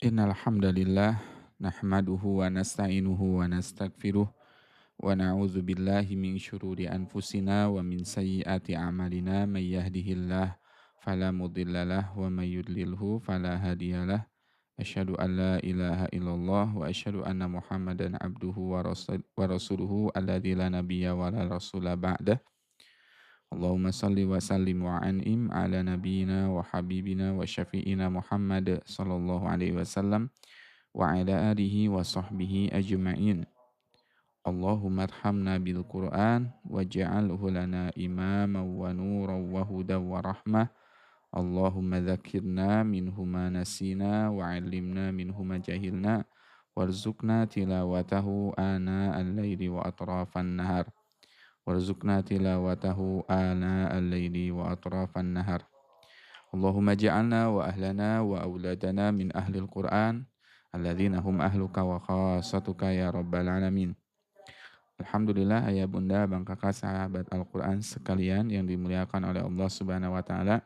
Innal hamdalillah nahmaduhu wa nasta'inuhu wa nastaghfiruh wa na'udzu billahi min syururi anfusina wa min sayyiati a'malina may yahdihillah fala mudhillalah wa may yudlilhu fala hadiyalah. Asyhadu an la ilaha illallah wa asyhadu anna Muhammadan abduhu wa rasuluhu alladzi la nabiyya wa la rasula ba'dah. Allahumma salli wa sallim wa an'im ala nabiyyina wa habibina wa syafi'ina Muhammad sallallahu alaihi wasallam wa ala alihi wa sahbihi ajma'in. Allahumma arhamna bil Qur'an waj'alhu lana imaman wa nuran wa hudan wa rahmah. Allahumma dzakirna minhu ma nasina wa 'allimna minhu ma jahilna warzuqna tilawatahu ana al-laili wa atrafan nahar. Warzuqna tilawatahu ana al-laili wa atrafan nahar. Allahumma ja'alna wa ahlana wa auladana min ahlil Qur'an alladzina hum ahluka wa khassatuka ya rabbal alamin. Alhamdulillah ayah bunda bang kakak sahabat Al-Quran sekalian yang dimuliakan oleh Allah Subhanahu wa taala.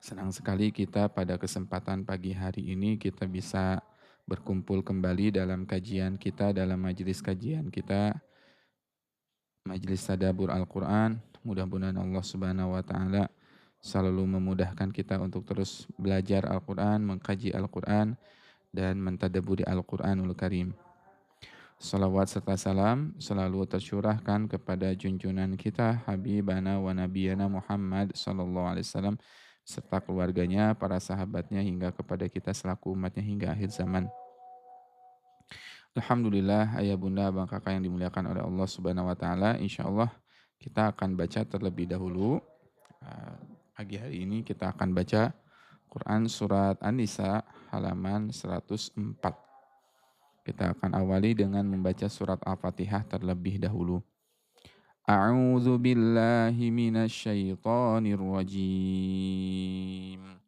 Senang sekali kita pada kesempatan pagi hari ini kita bisa berkumpul kembali dalam kajian kita, dalam majelis kajian kita, majelis tadabbur Al-Quran. Mudah-mudahan Allah Subhanahu wa taala selalu memudahkan kita untuk terus belajar Al-Quran, mengkaji Al-Quran, dan mentadabburi Al-Quranul Karim. Salawat serta salam selalu tercurahkan kepada junjungan kita Habibana wa Nabiyana Muhammad sallallahu alaihi wasallam serta keluarganya, para sahabatnya hingga kepada kita selaku umatnya hingga akhir zaman. Alhamdulillah ayah bunda abang kakak yang dimuliakan oleh Allah Subhanahu wa taala, insyaallah kita akan baca terlebih dahulu. Pagi hari ini kita akan baca Quran surat An-Nisa halaman 104. Kita akan awali dengan membaca surat Al-Fatihah terlebih dahulu. A'udzu billahi minasy syaithanir rajim.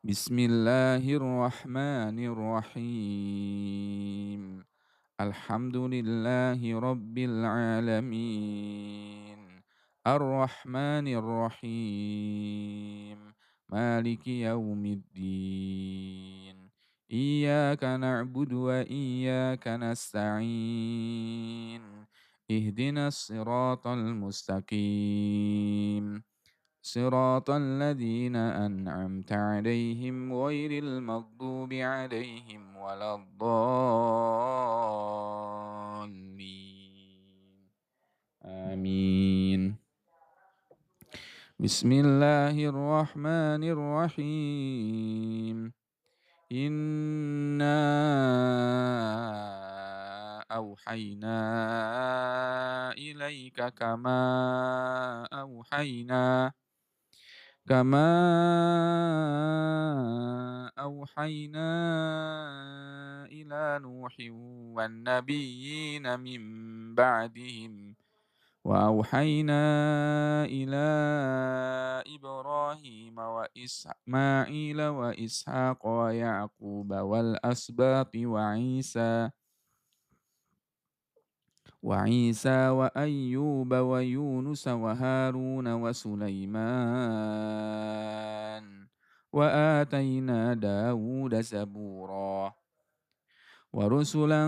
Bismillahirrahmanirrahim. Alhamdulillahi rabbil alamin. Ar-Rahmanir Rahim. Maliki yaumiddin. Iyyaka na'budu wa iyyaka nasta'in. Ihdinas siratal mustaqim. Siratal ladzina an'amta 'alaihim ghairil maghdubi 'alaihim waladdallin. Amin. Bismillahirrahmanirrahim. Inna auhayna ilaika kama auhayna ila nuhin wan nabiyyina min ba'dihim wa auhayna ila Ibrahim wa Ismail wa Ishaq wa Yaqub wal asbati وعيسى وأيوب ويونس وهارون وسليمان وآتينا داود زبورا ورسلا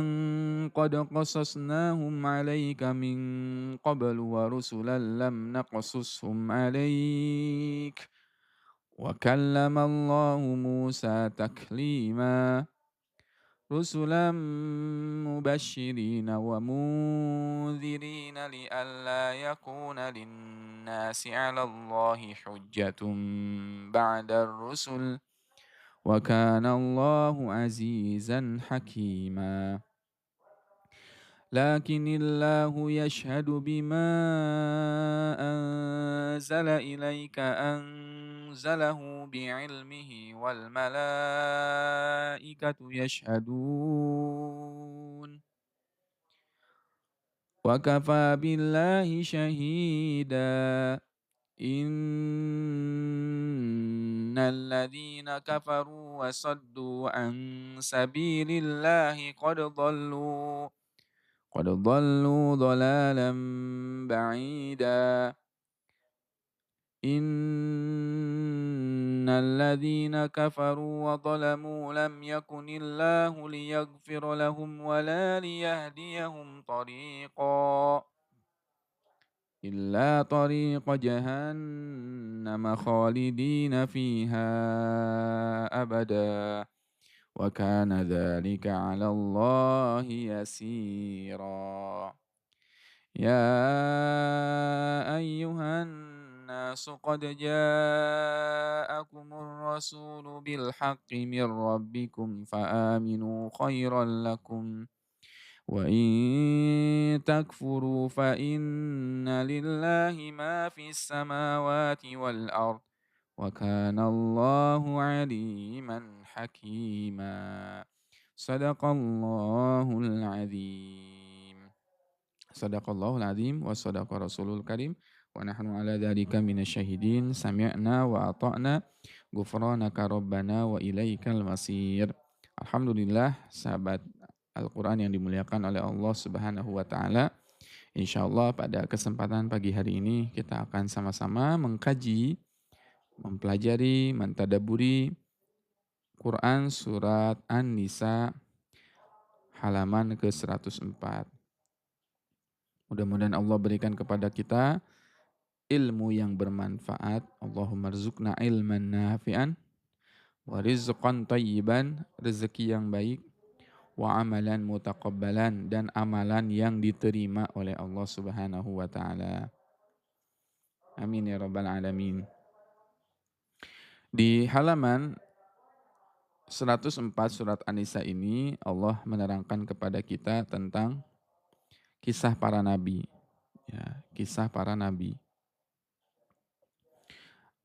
قد قصصناهم عليك من قبل ورسلا لم نقصصهم عليك وكلم الله موسى تكليما رسلا مبشرين ومنذرين لئلا يكون للناس على الله حجة بعد الرسل وكان الله عزيزا حكيما لكن الله يشهد بما أنزل إليك أنزله بعلمه والملائكة يشهدون وكفى بالله شهيدا إن الذين كفروا وصدوا عن سبيل الله قد ضلوا ضلالا بعيدا Innal ladzina kafaru wa zalamu lam yakunillahu liyaghfira lahum wa la liyahdiyahum tariqa illa tariqa jahannam khalidina fiha abada wa kana dzalika 'ala Allahi yasira. يا أيها الناس قد جاءكم الرسول بالحق من ربكم فآمنوا خيرا لكم وإن تكفروا فإن لله ما في السماوات والأرض وكان الله عليما حكيما صدق الله العظيم. Sadaqallahul azim wa sadaqa rasulul karim wa nahnu ala dzalika minasyahidin sami'na wa ata'na ghufranaka rabbana wa ilaikal masir. Alhamdulillah sahabat Al-Qur'an yang dimuliakan oleh Allah Subhanahu wa taala. Insyaallah pada kesempatan pagi hari ini kita akan sama-sama mengkaji, mempelajari, mentadaburi Quran surat An-Nisa halaman ke-104. Mudah-mudahan Allah berikan kepada kita ilmu yang bermanfaat. Allahumma rzuqna ilman nafi'an wa rizqan thayyiban, rezeki yang baik, wa amalan mutaqabbalan, dan amalan yang diterima oleh Allah Subhanahu wa taala. Amin ya rabbal alamin. Di halaman 104 surat An-Nisa ini Allah menerangkan kepada kita tentang kisah para nabi. Ya, kisah para nabi.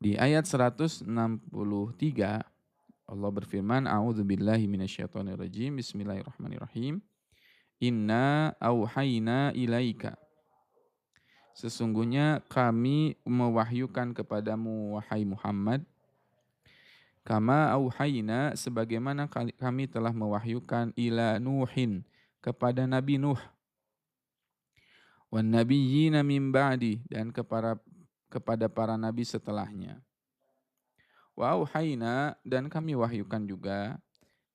Di ayat 163 Allah berfirman, A'udzubillahi minasyaitonirrajim. Bismillahirrahmanirrahim. Inna auhayna ilaika. Sesungguhnya kami mewahyukan kepadamu wahai Muhammad, kama auhayna, sebagaimana kami telah mewahyukan ila Nuhin, kepada Nabi Nuh, wan nabiyyina min ba'di, dan kepada para nabi setelahnya. Wa auhayna, dan kami wahyukan juga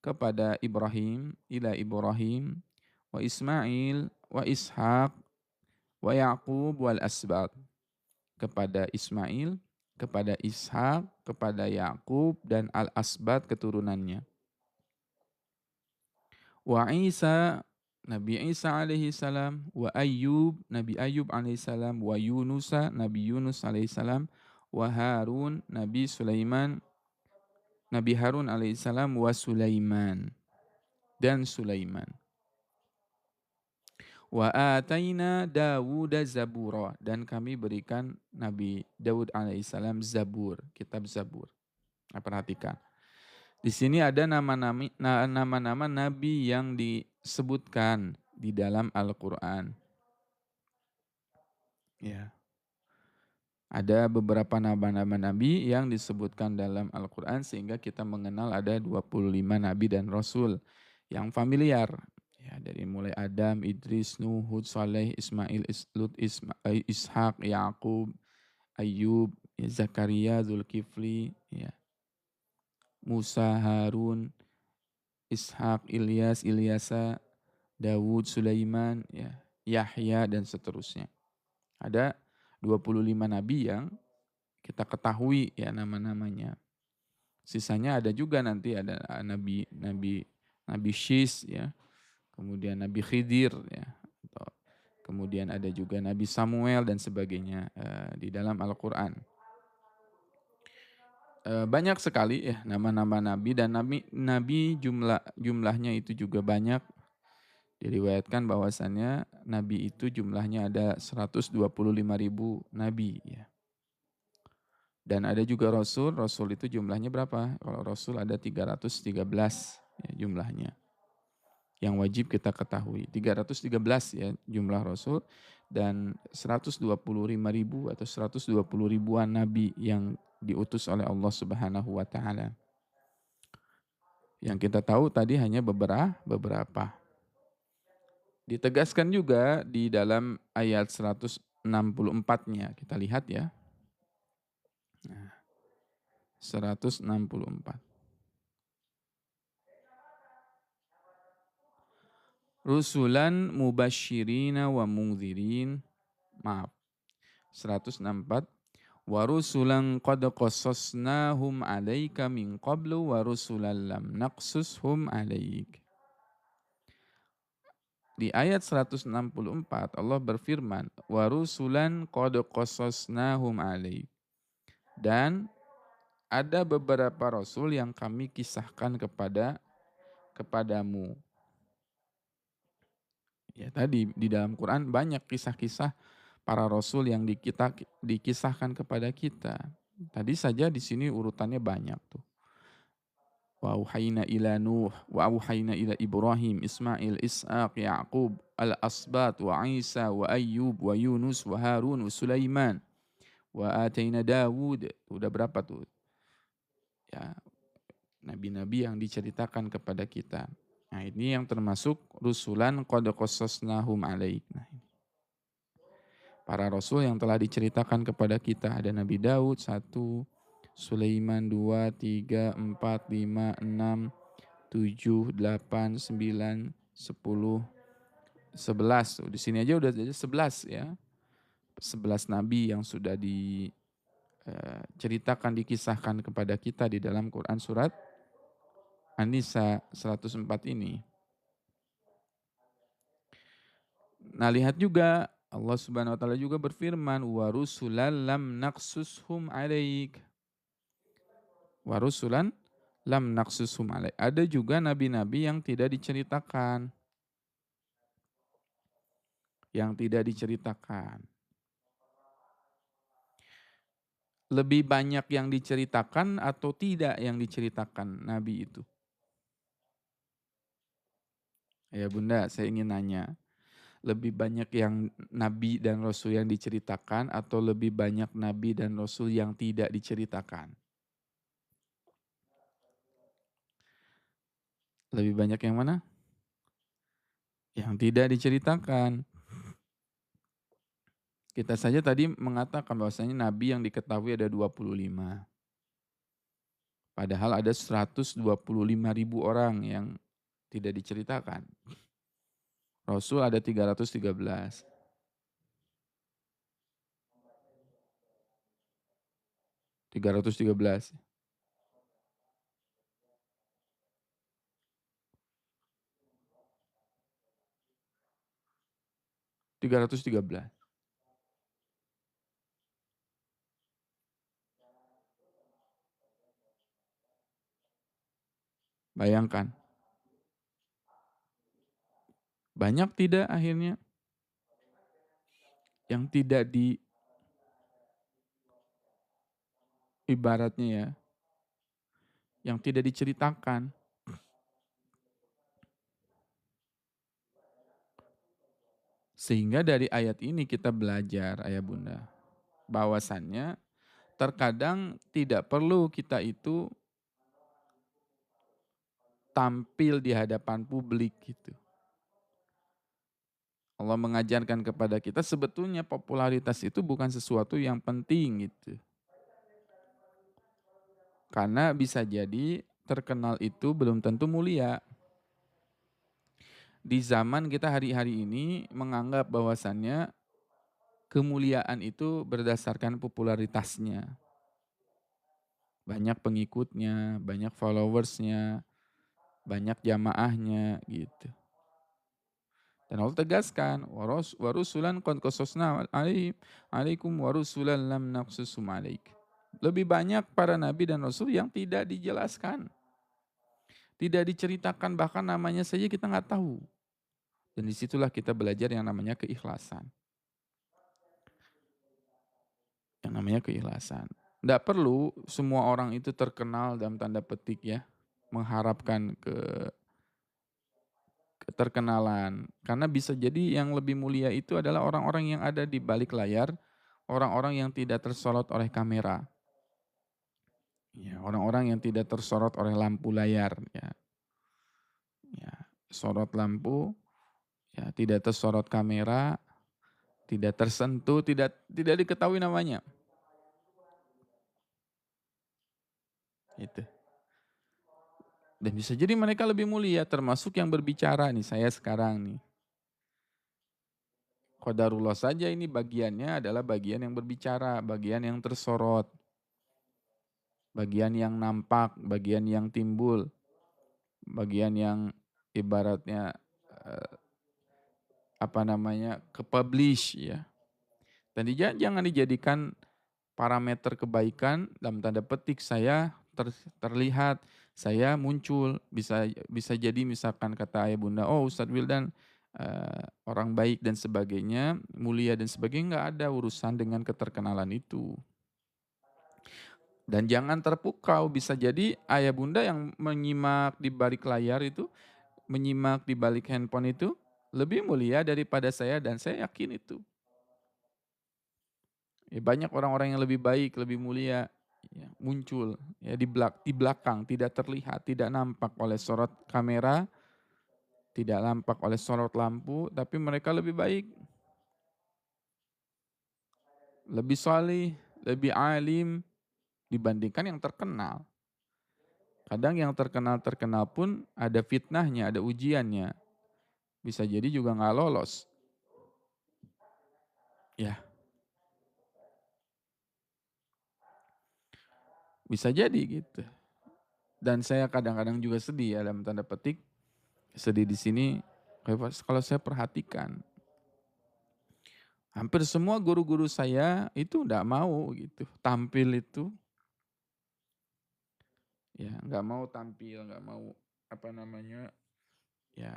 kepada Ibrahim, ila Ibrahim, wa Ismail, wa Ishaq, wa Yaqub wal asbat, kepada Ismail, kepada Ishak, kepada Yakub dan al-asbat keturunannya. Wa Isa, Nabi Isa alaihi salam, wa Ayyub, Nabi Ayyub alaihi salam, wa Yunusa, Nabi Yunus alaihi salam, wa Harun, Nabi Sulaiman, Nabi Harun alaihi salam, wa Sulaiman, dan Sulaiman. Wa ataina Dawud zabura, dan kami berikan Nabi Daud alaihissalam Zabur, kitab Zabur. Nah, perhatikan. Di sini ada nama-nama nabi yang disebutkan di dalam Al-Qur'an. Ya. Ada beberapa nama-nama nabi yang disebutkan dalam Al-Qur'an sehingga kita mengenal ada 25 nabi dan rasul yang familiar. Ya, dari mulai Adam, Idris, Nuh, Hud, Saleh, Ismail, Lut, Ishak, Yakub, Ayub, ya, Zakaria, Zulkifli, ya, Musa, Harun, Ishak, Ilyas, Ilyasa, Dawud, Sulaiman, ya, Yahya, dan seterusnya. Ada 25 nabi yang kita ketahui ya nama-namanya. Sisanya ada juga nanti ada Nabi Syis, ya. Kemudian Nabi Khidir, ya. Kemudian ada juga Nabi Samuel dan sebagainya di dalam Al-Quran. Banyak sekali ya nama-nama nabi, dan nabi jumlahnya itu juga banyak. Diriwayatkan bahwasannya nabi itu jumlahnya ada 125.000 nabi, ya. Dan ada juga rasul itu jumlahnya berapa? Kalau rasul ada 313 ya, jumlahnya. Yang wajib kita ketahui. 313 ya jumlah rasul, dan 125.000 atau 120 ribuan nabi yang diutus oleh Allah Subhanahu wa taala. Yang kita tahu tadi hanya beberapa. Ditegaskan juga di dalam ayat 164-nya. Kita lihat ya. 164. Rusulan mubasyirina wa mungdzirin. Maaf, 164. Wa rusulan qad qasasnahum 'alaika min qablu wa rusulan lam naqsushum 'alaik. Di ayat 164 Allah berfirman, wa rusulan qad qasasnahum 'alaik. Dan ada beberapa rasul yang kami kisahkan kepadamu. Ya tadi di dalam Quran banyak kisah-kisah para rasul yang dikisahkan kepada kita. Tadi saja di sini urutannya banyak tuh. Wa auhayna ila Nuh, wa auhayna ila Ibrahim, Ismail, Ishaq, Yaqub, al-asbat, wa Isa, wa Ayyub, wa Yunus, wa Harun, wa Sulaiman, wa atayna Dawud. Udah berapa tuh? Ya, nabi-nabi yang diceritakan kepada kita. Nah, ini yang termasuk rusulan qad qasasnahum alaik. Nah, ini. Para rasul yang telah diceritakan kepada kita, ada Nabi Daud 1, Sulaiman 2, 3, 4, 5, 6, 7, 8, 9, 10, 11. Di sini aja udah jadi 11 ya. 11 nabi yang sudah diceritakan, dikisahkan kepada kita di dalam Quran surat An-Nisa 104 ini. Nah, lihat juga Allah Subhanahu wa taala juga berfirman, wa rusulan lam naqsushum 'alaik. Wa rusulan lam naqsushum 'alaik. Ada juga nabi-nabi yang tidak diceritakan. Yang tidak diceritakan. Lebih banyak yang diceritakan atau tidak yang diceritakan nabi itu? Ya Bunda, saya ingin nanya. Lebih banyak yang nabi dan rasul yang diceritakan atau lebih banyak nabi dan rasul yang tidak diceritakan? Lebih banyak yang mana? Yang tidak diceritakan. Kita saja tadi mengatakan bahwasanya nabi yang diketahui ada 25. Padahal ada 125.000 orang yang tidak diceritakan. Rasul ada 313. 313. 313. Bayangkan. Banyak tidak akhirnya yang tidak ibaratnya ya, yang tidak diceritakan. Sehingga dari ayat ini kita belajar, ayah bunda, bahwasannya terkadang tidak perlu kita itu tampil di hadapan publik gitu. Allah mengajarkan kepada kita sebetulnya popularitas itu bukan sesuatu yang penting gitu. Karena bisa jadi terkenal itu belum tentu mulia. Di zaman kita hari-hari ini menganggap bahwasannya kemuliaan itu berdasarkan popularitasnya. Banyak pengikutnya, banyak followersnya, banyak jamaahnya gitu. Dan Allah tegaskan, warusulan qad qasasna alaikum warusulan lam naqsusum alaik. Lebih banyak para nabi dan rasul yang tidak dijelaskan. Tidak diceritakan, bahkan namanya saja kita nggak tahu. Dan disitulah kita belajar yang namanya keikhlasan. Yang namanya keikhlasan. Tidak perlu semua orang itu terkenal dalam tanda petik ya. Mengharapkan keterkenalan. Karena bisa jadi yang lebih mulia itu adalah orang-orang yang ada di balik layar. Orang-orang yang tidak tersorot oleh kamera. Ya, orang-orang yang tidak tersorot oleh lampu layar. Ya. Ya, sorot lampu, ya, tidak tersorot kamera, tidak tersentuh, tidak diketahui namanya. Itu. Dan bisa jadi mereka lebih mulia, termasuk yang berbicara nih, saya sekarang nih. Qadarullah saja ini bagiannya adalah bagian yang berbicara, bagian yang tersorot, bagian yang nampak, bagian yang timbul, bagian yang ibaratnya eh, apa namanya ke-publish ya. Dan jangan dijadikan parameter kebaikan dalam tanda petik saya terlihat, saya muncul, bisa jadi misalkan kata ayah bunda, oh Ustadz Wildan orang baik dan sebagainya, mulia dan sebagainya, nggak ada urusan dengan keterkenalan itu. Dan jangan terpukau, bisa jadi ayah bunda yang menyimak di balik layar itu, menyimak di balik handphone itu, lebih mulia daripada saya dan saya yakin itu. Ya, banyak orang-orang yang lebih baik, lebih mulia, ya, muncul ya di belakang, tidak terlihat, tidak nampak oleh sorot kamera, tidak nampak oleh sorot lampu, tapi mereka lebih baik, lebih salih, lebih alim dibandingkan yang terkenal. Kadang yang terkenal-terkenal pun ada fitnahnya, ada ujiannya. Bisa jadi juga nggak lolos. Ya, bisa jadi gitu. Dan saya kadang-kadang juga sedih ya dalam tanda petik. Sedih di sini kalau saya perhatikan. Hampir semua guru-guru saya itu nggak mau gitu tampil itu, ya nggak mau tampil, nggak mau apa namanya ya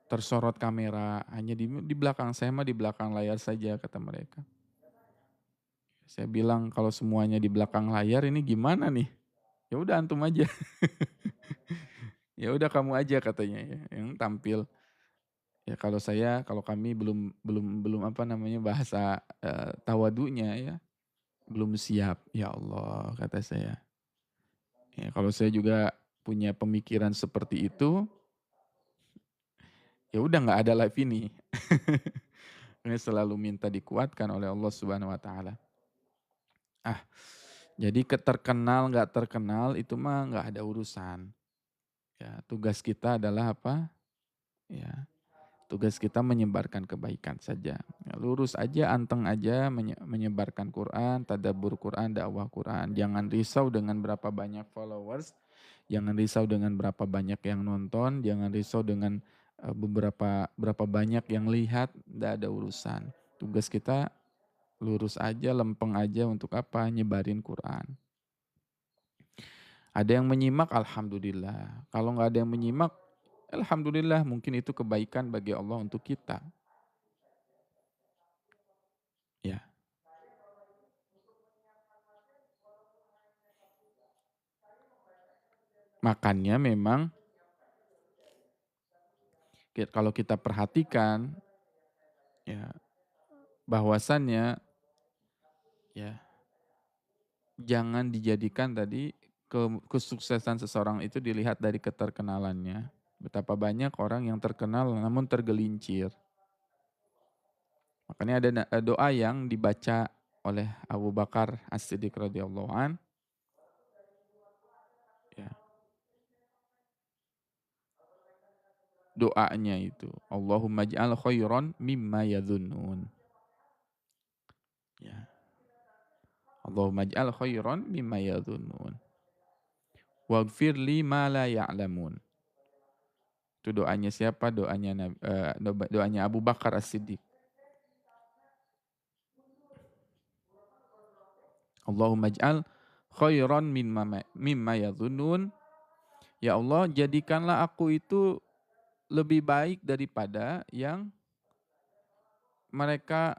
tersorot kamera, hanya di belakang saya mah di belakang layar saja kata mereka. Saya bilang kalau semuanya di belakang layar ini gimana nih? Ya udah antum aja, ya udah kamu aja katanya ya yang tampil. Ya kalau kami belum belum belum apa namanya bahasa tawadunya ya belum siap. Ya Allah kata saya. Ya, kalau saya juga punya pemikiran seperti itu, ya udah nggak ada live ini. Ini selalu minta dikuatkan oleh Allah Subhanahu Wa Taala. Ah, jadi keterkenal nggak terkenal itu mah nggak ada urusan. Ya, tugas kita adalah apa? Ya, tugas kita menyebarkan kebaikan saja. Ya, lurus aja, anteng aja menyebarkan Quran, tadabbur Quran, dakwah Quran. Jangan risau dengan berapa banyak followers, jangan risau dengan berapa banyak yang nonton, jangan risau dengan berapa banyak yang lihat, tidak ada urusan. Tugas kita lurus aja, lempeng aja untuk apa? Nyebarin Quran. Ada yang menyimak, alhamdulillah. Kalau nggak ada yang menyimak, alhamdulillah mungkin itu kebaikan bagi Allah untuk kita. Ya, makanya memang kalau kita perhatikan ya bahwasannya ya jangan dijadikan tadi kesuksesan seseorang itu dilihat dari keterkenalannya. Betapa banyak orang yang terkenal namun tergelincir. Makanya ada doa yang dibaca oleh Abu Bakar As-Siddiq radhiyallahu an, ya, doanya itu Allahumma ij'al khairan mimma yadhunnun. Ya. Allahumma ij'al khairan mimma yadhunnun. Waghfir li ma la ya'lamun. Itu doanya siapa? Doanya Abu Bakar As-Siddiq. Allahumma ij'al khairan mimma yadhunnun. Ya Allah, jadikanlah aku itu lebih baik daripada yang mereka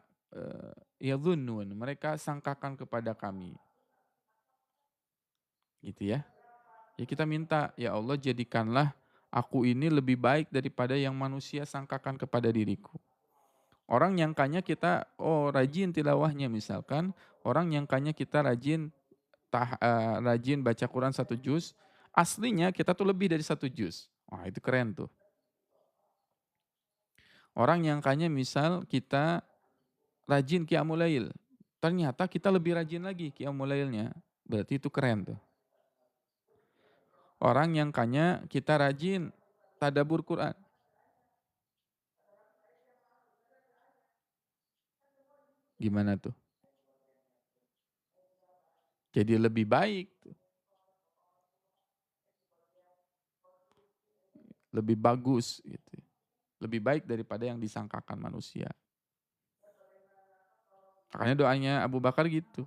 yadhunnun, mereka sangkakan kepada kami. Gitu ya. Ya kita minta, ya Allah jadikanlah aku ini lebih baik daripada yang manusia sangkakan kepada diriku. Orang nyangkanya kita, oh rajin tilawahnya misalkan, orang nyangkanya kita rajin baca Quran 1 juz, aslinya kita tuh lebih dari 1 juz. Wah itu keren tuh. Orang nyangkanya misal kita rajin qiyamul lail, ternyata kita lebih rajin lagi qiyamul lailnya. Berarti itu keren tuh. Orang yang kayaknya kita rajin tadabbur Quran. Gimana tuh? Jadi lebih baik, lebih bagus gitu. Lebih baik daripada yang disangkakan manusia. Makanya doanya Abu Bakar gitu.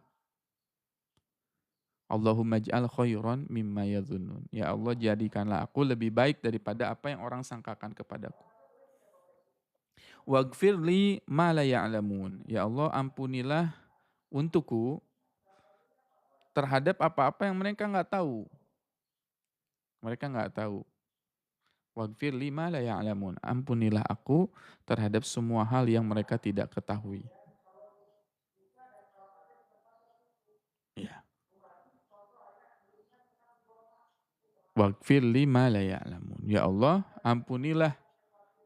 Allahumma ij'al khairan mimma yadhunnun. Ya Allah, jadikanlah aku lebih baik daripada apa yang orang sangkakan kepadaku. Waghfirli ma la ya'lamun. Ya Allah, ampunilah untukku terhadap apa-apa yang mereka nggak tahu. Mereka nggak tahu. Waghfirli ma la ya'lamun. Ampunilah aku terhadap semua hal yang mereka tidak ketahui. Ya. Waghfirli ma la ya'lamun. Ya Allah, ampunilah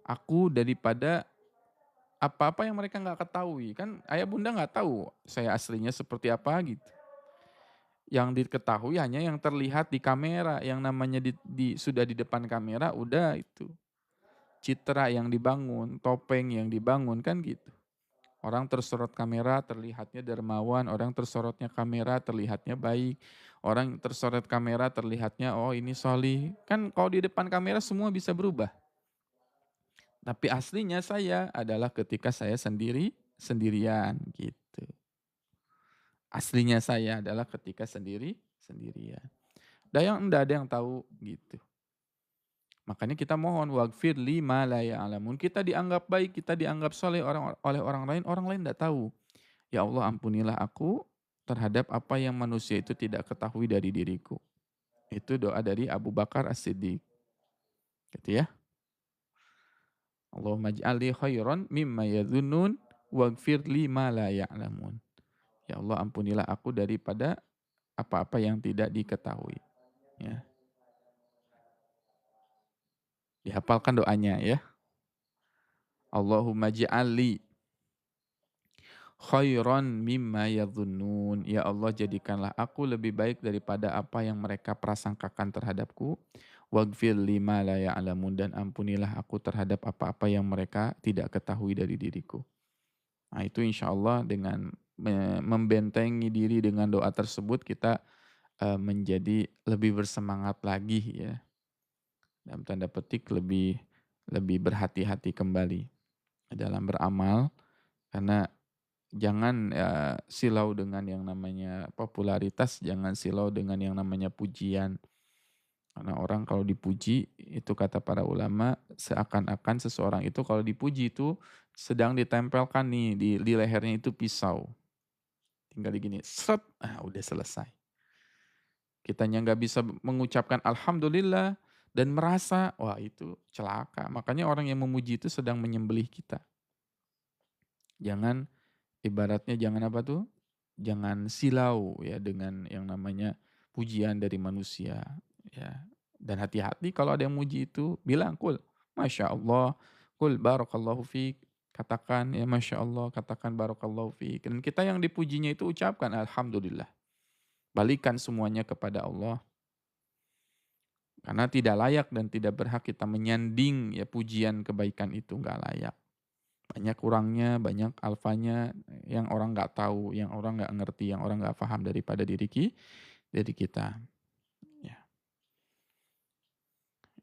aku daripada apa-apa yang mereka nggak ketahui. Kan ayah bunda nggak tahu saya aslinya seperti apa gitu. Yang diketahui hanya yang terlihat di kamera, yang namanya sudah di depan kamera, udah itu. Citra yang dibangun, topeng yang dibangun, kan gitu. Orang tersorot kamera terlihatnya dermawan, orang tersorotnya kamera terlihatnya baik, orang tersorot kamera terlihatnya oh ini solih. Kan kalau di depan kamera semua bisa berubah. Tapi aslinya saya adalah ketika saya sendirian gitu. Aslinya saya adalah ketika sendirian. Dan yang enggak ada yang tahu gitu. Makanya kita mohon waghfir lima la ya'lamun. Kita dianggap baik, kita dianggap soleh oleh orang lain enggak tahu. Ya Allah, ampunilah aku terhadap apa yang manusia itu tidak ketahui dari diriku. Itu doa dari Abu Bakar As-Siddiq. Gitu ya. Allahumma ij'alli khairan mimma yadhunnun waghfir lima la ya'lamun. Ya Allah, ampunilah aku daripada apa-apa yang tidak diketahui. Ya. Dihafalkan doanya ya. Allahumma ja'alli khairan mimma yadhunnun. Ya Allah, jadikanlah aku lebih baik daripada apa yang mereka prasangkakan terhadapku. Waghfir lima la ya'lamun, dan ampunilah aku terhadap apa-apa yang mereka tidak ketahui dari diriku. Nah, itu insya Allah dengan membentengi diri dengan doa tersebut kita menjadi lebih bersemangat lagi ya. Dalam tanda petik lebih lebih berhati-hati kembali dalam beramal, karena jangan silau dengan yang namanya popularitas, jangan silau dengan yang namanya pujian. Karena orang kalau dipuji, itu kata para ulama, seakan-akan seseorang itu kalau dipuji itu sedang ditempelkan nih di lehernya itu pisau. Tinggal digini, seret, udah selesai. Kitanya nggak bisa mengucapkan alhamdulillah dan merasa, wah itu celaka. Makanya orang yang memuji itu sedang menyembelih kita. Jangan, ibaratnya jangan apa tuh? Jangan silau ya dengan yang namanya pujian dari manusia. Ya. Dan hati-hati kalau ada yang muji itu, bilang kul, Masya Allah, kul barakallahu fiik. Katakan ya Masya Allah, katakan barakallahu fiik. Dan kita yang dipujinya itu ucapkan alhamdulillah. Balikan semuanya kepada Allah. Karena tidak layak dan tidak berhak kita menyanding ya pujian kebaikan itu, nggak layak. Banyak kurangnya, banyak alfanya yang orang nggak tahu, yang orang nggak ngerti, yang orang nggak paham daripada dari kita. Ya.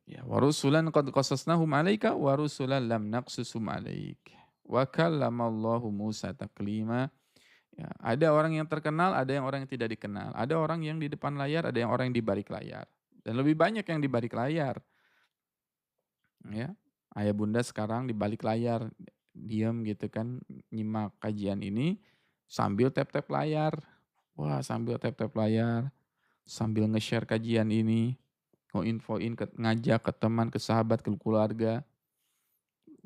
Ya, wa rusulan qad qasasnahum 'alaika wa rusulan lam naqsusum 'alaik. Wa kallamallahu Musa taklima. Ya, ada orang yang terkenal, ada yang orang yang tidak dikenal. Ada orang yang di depan layar, ada yang orang yang di balik layar. Dan lebih banyak yang di balik layar. Ya. Ayah bunda sekarang di balik layar diam gitu kan nyimak kajian ini sambil tap-tap layar. Wah, sambil tap-tap layar, sambil nge-share kajian ini, infoin ngajak ke teman, ke sahabat, ke keluarga.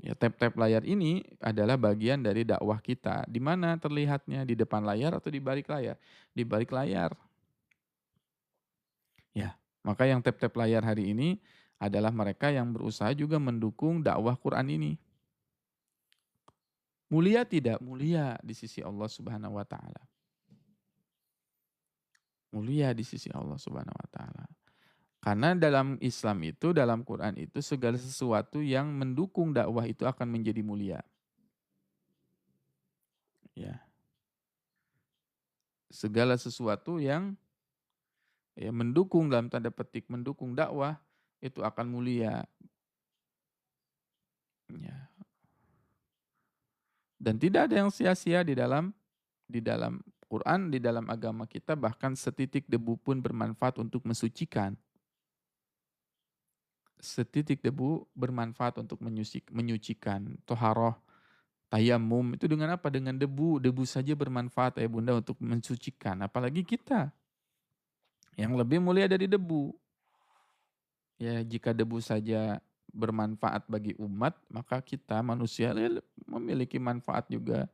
Ya, tap-tap layar ini adalah bagian dari dakwah kita. Di mana terlihatnya? Di depan layar atau di balik layar? Di balik layar. Ya, maka yang tap-tap layar hari ini adalah mereka yang berusaha juga mendukung dakwah Quran ini. Mulia tidak? Mulia di sisi Allah Subhanahu wa taala. Mulia di sisi Allah Subhanahu wa taala. Karena dalam Islam itu, dalam Quran itu segala sesuatu yang mendukung dakwah itu akan menjadi mulia. Ya, segala sesuatu yang ya mendukung dalam tanda petik mendukung dakwah itu akan mulia. Ya. Dan tidak ada yang sia-sia di dalam Quran, di dalam agama kita bahkan setitik debu pun bermanfaat untuk mensucikan. Setitik debu bermanfaat untuk menyucikan. Toharoh, tayamum itu dengan apa? Dengan debu. Debu saja bermanfaat ya Bunda untuk mensucikan. Apalagi kita yang lebih mulia dari debu. Ya jika debu saja bermanfaat bagi umat, maka kita manusia memiliki manfaat juga.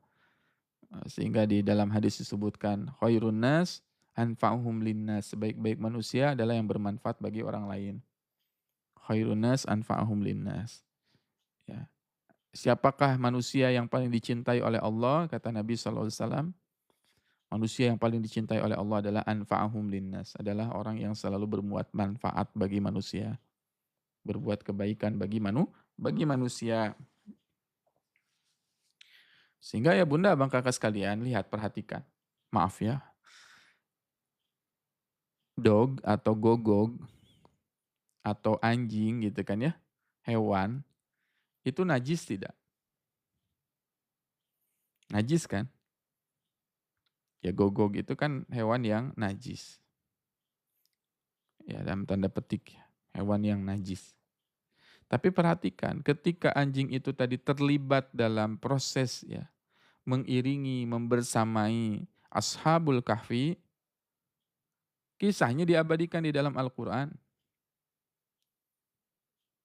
Sehingga di dalam hadis disebutkan khairun nas anfa'uhum linnas. Sebaik-baik manusia adalah yang bermanfaat bagi orang lain. Khairun nas anfa'uhum linnas. Ya. Siapakah manusia yang paling dicintai oleh Allah? Kata Nabi SAW. Manusia yang paling dicintai oleh Allah adalah anfa'uhum linnas. Adalah orang yang selalu berbuat manfaat bagi manusia. Berbuat kebaikan bagi manusia. Sehingga ya Bunda, Abang Kakak sekalian, lihat, perhatikan. Maaf ya, dog atau gogog atau anjing gitu kan ya, hewan, itu najis tidak? Najis kan? Ya gogog itu kan hewan yang najis. Ya dalam tanda petik, hewan yang najis. Tapi perhatikan, ketika anjing itu tadi terlibat dalam proses ya, mengiringi, membersamai Ashabul Kahfi, kisahnya diabadikan di dalam Al-Quran.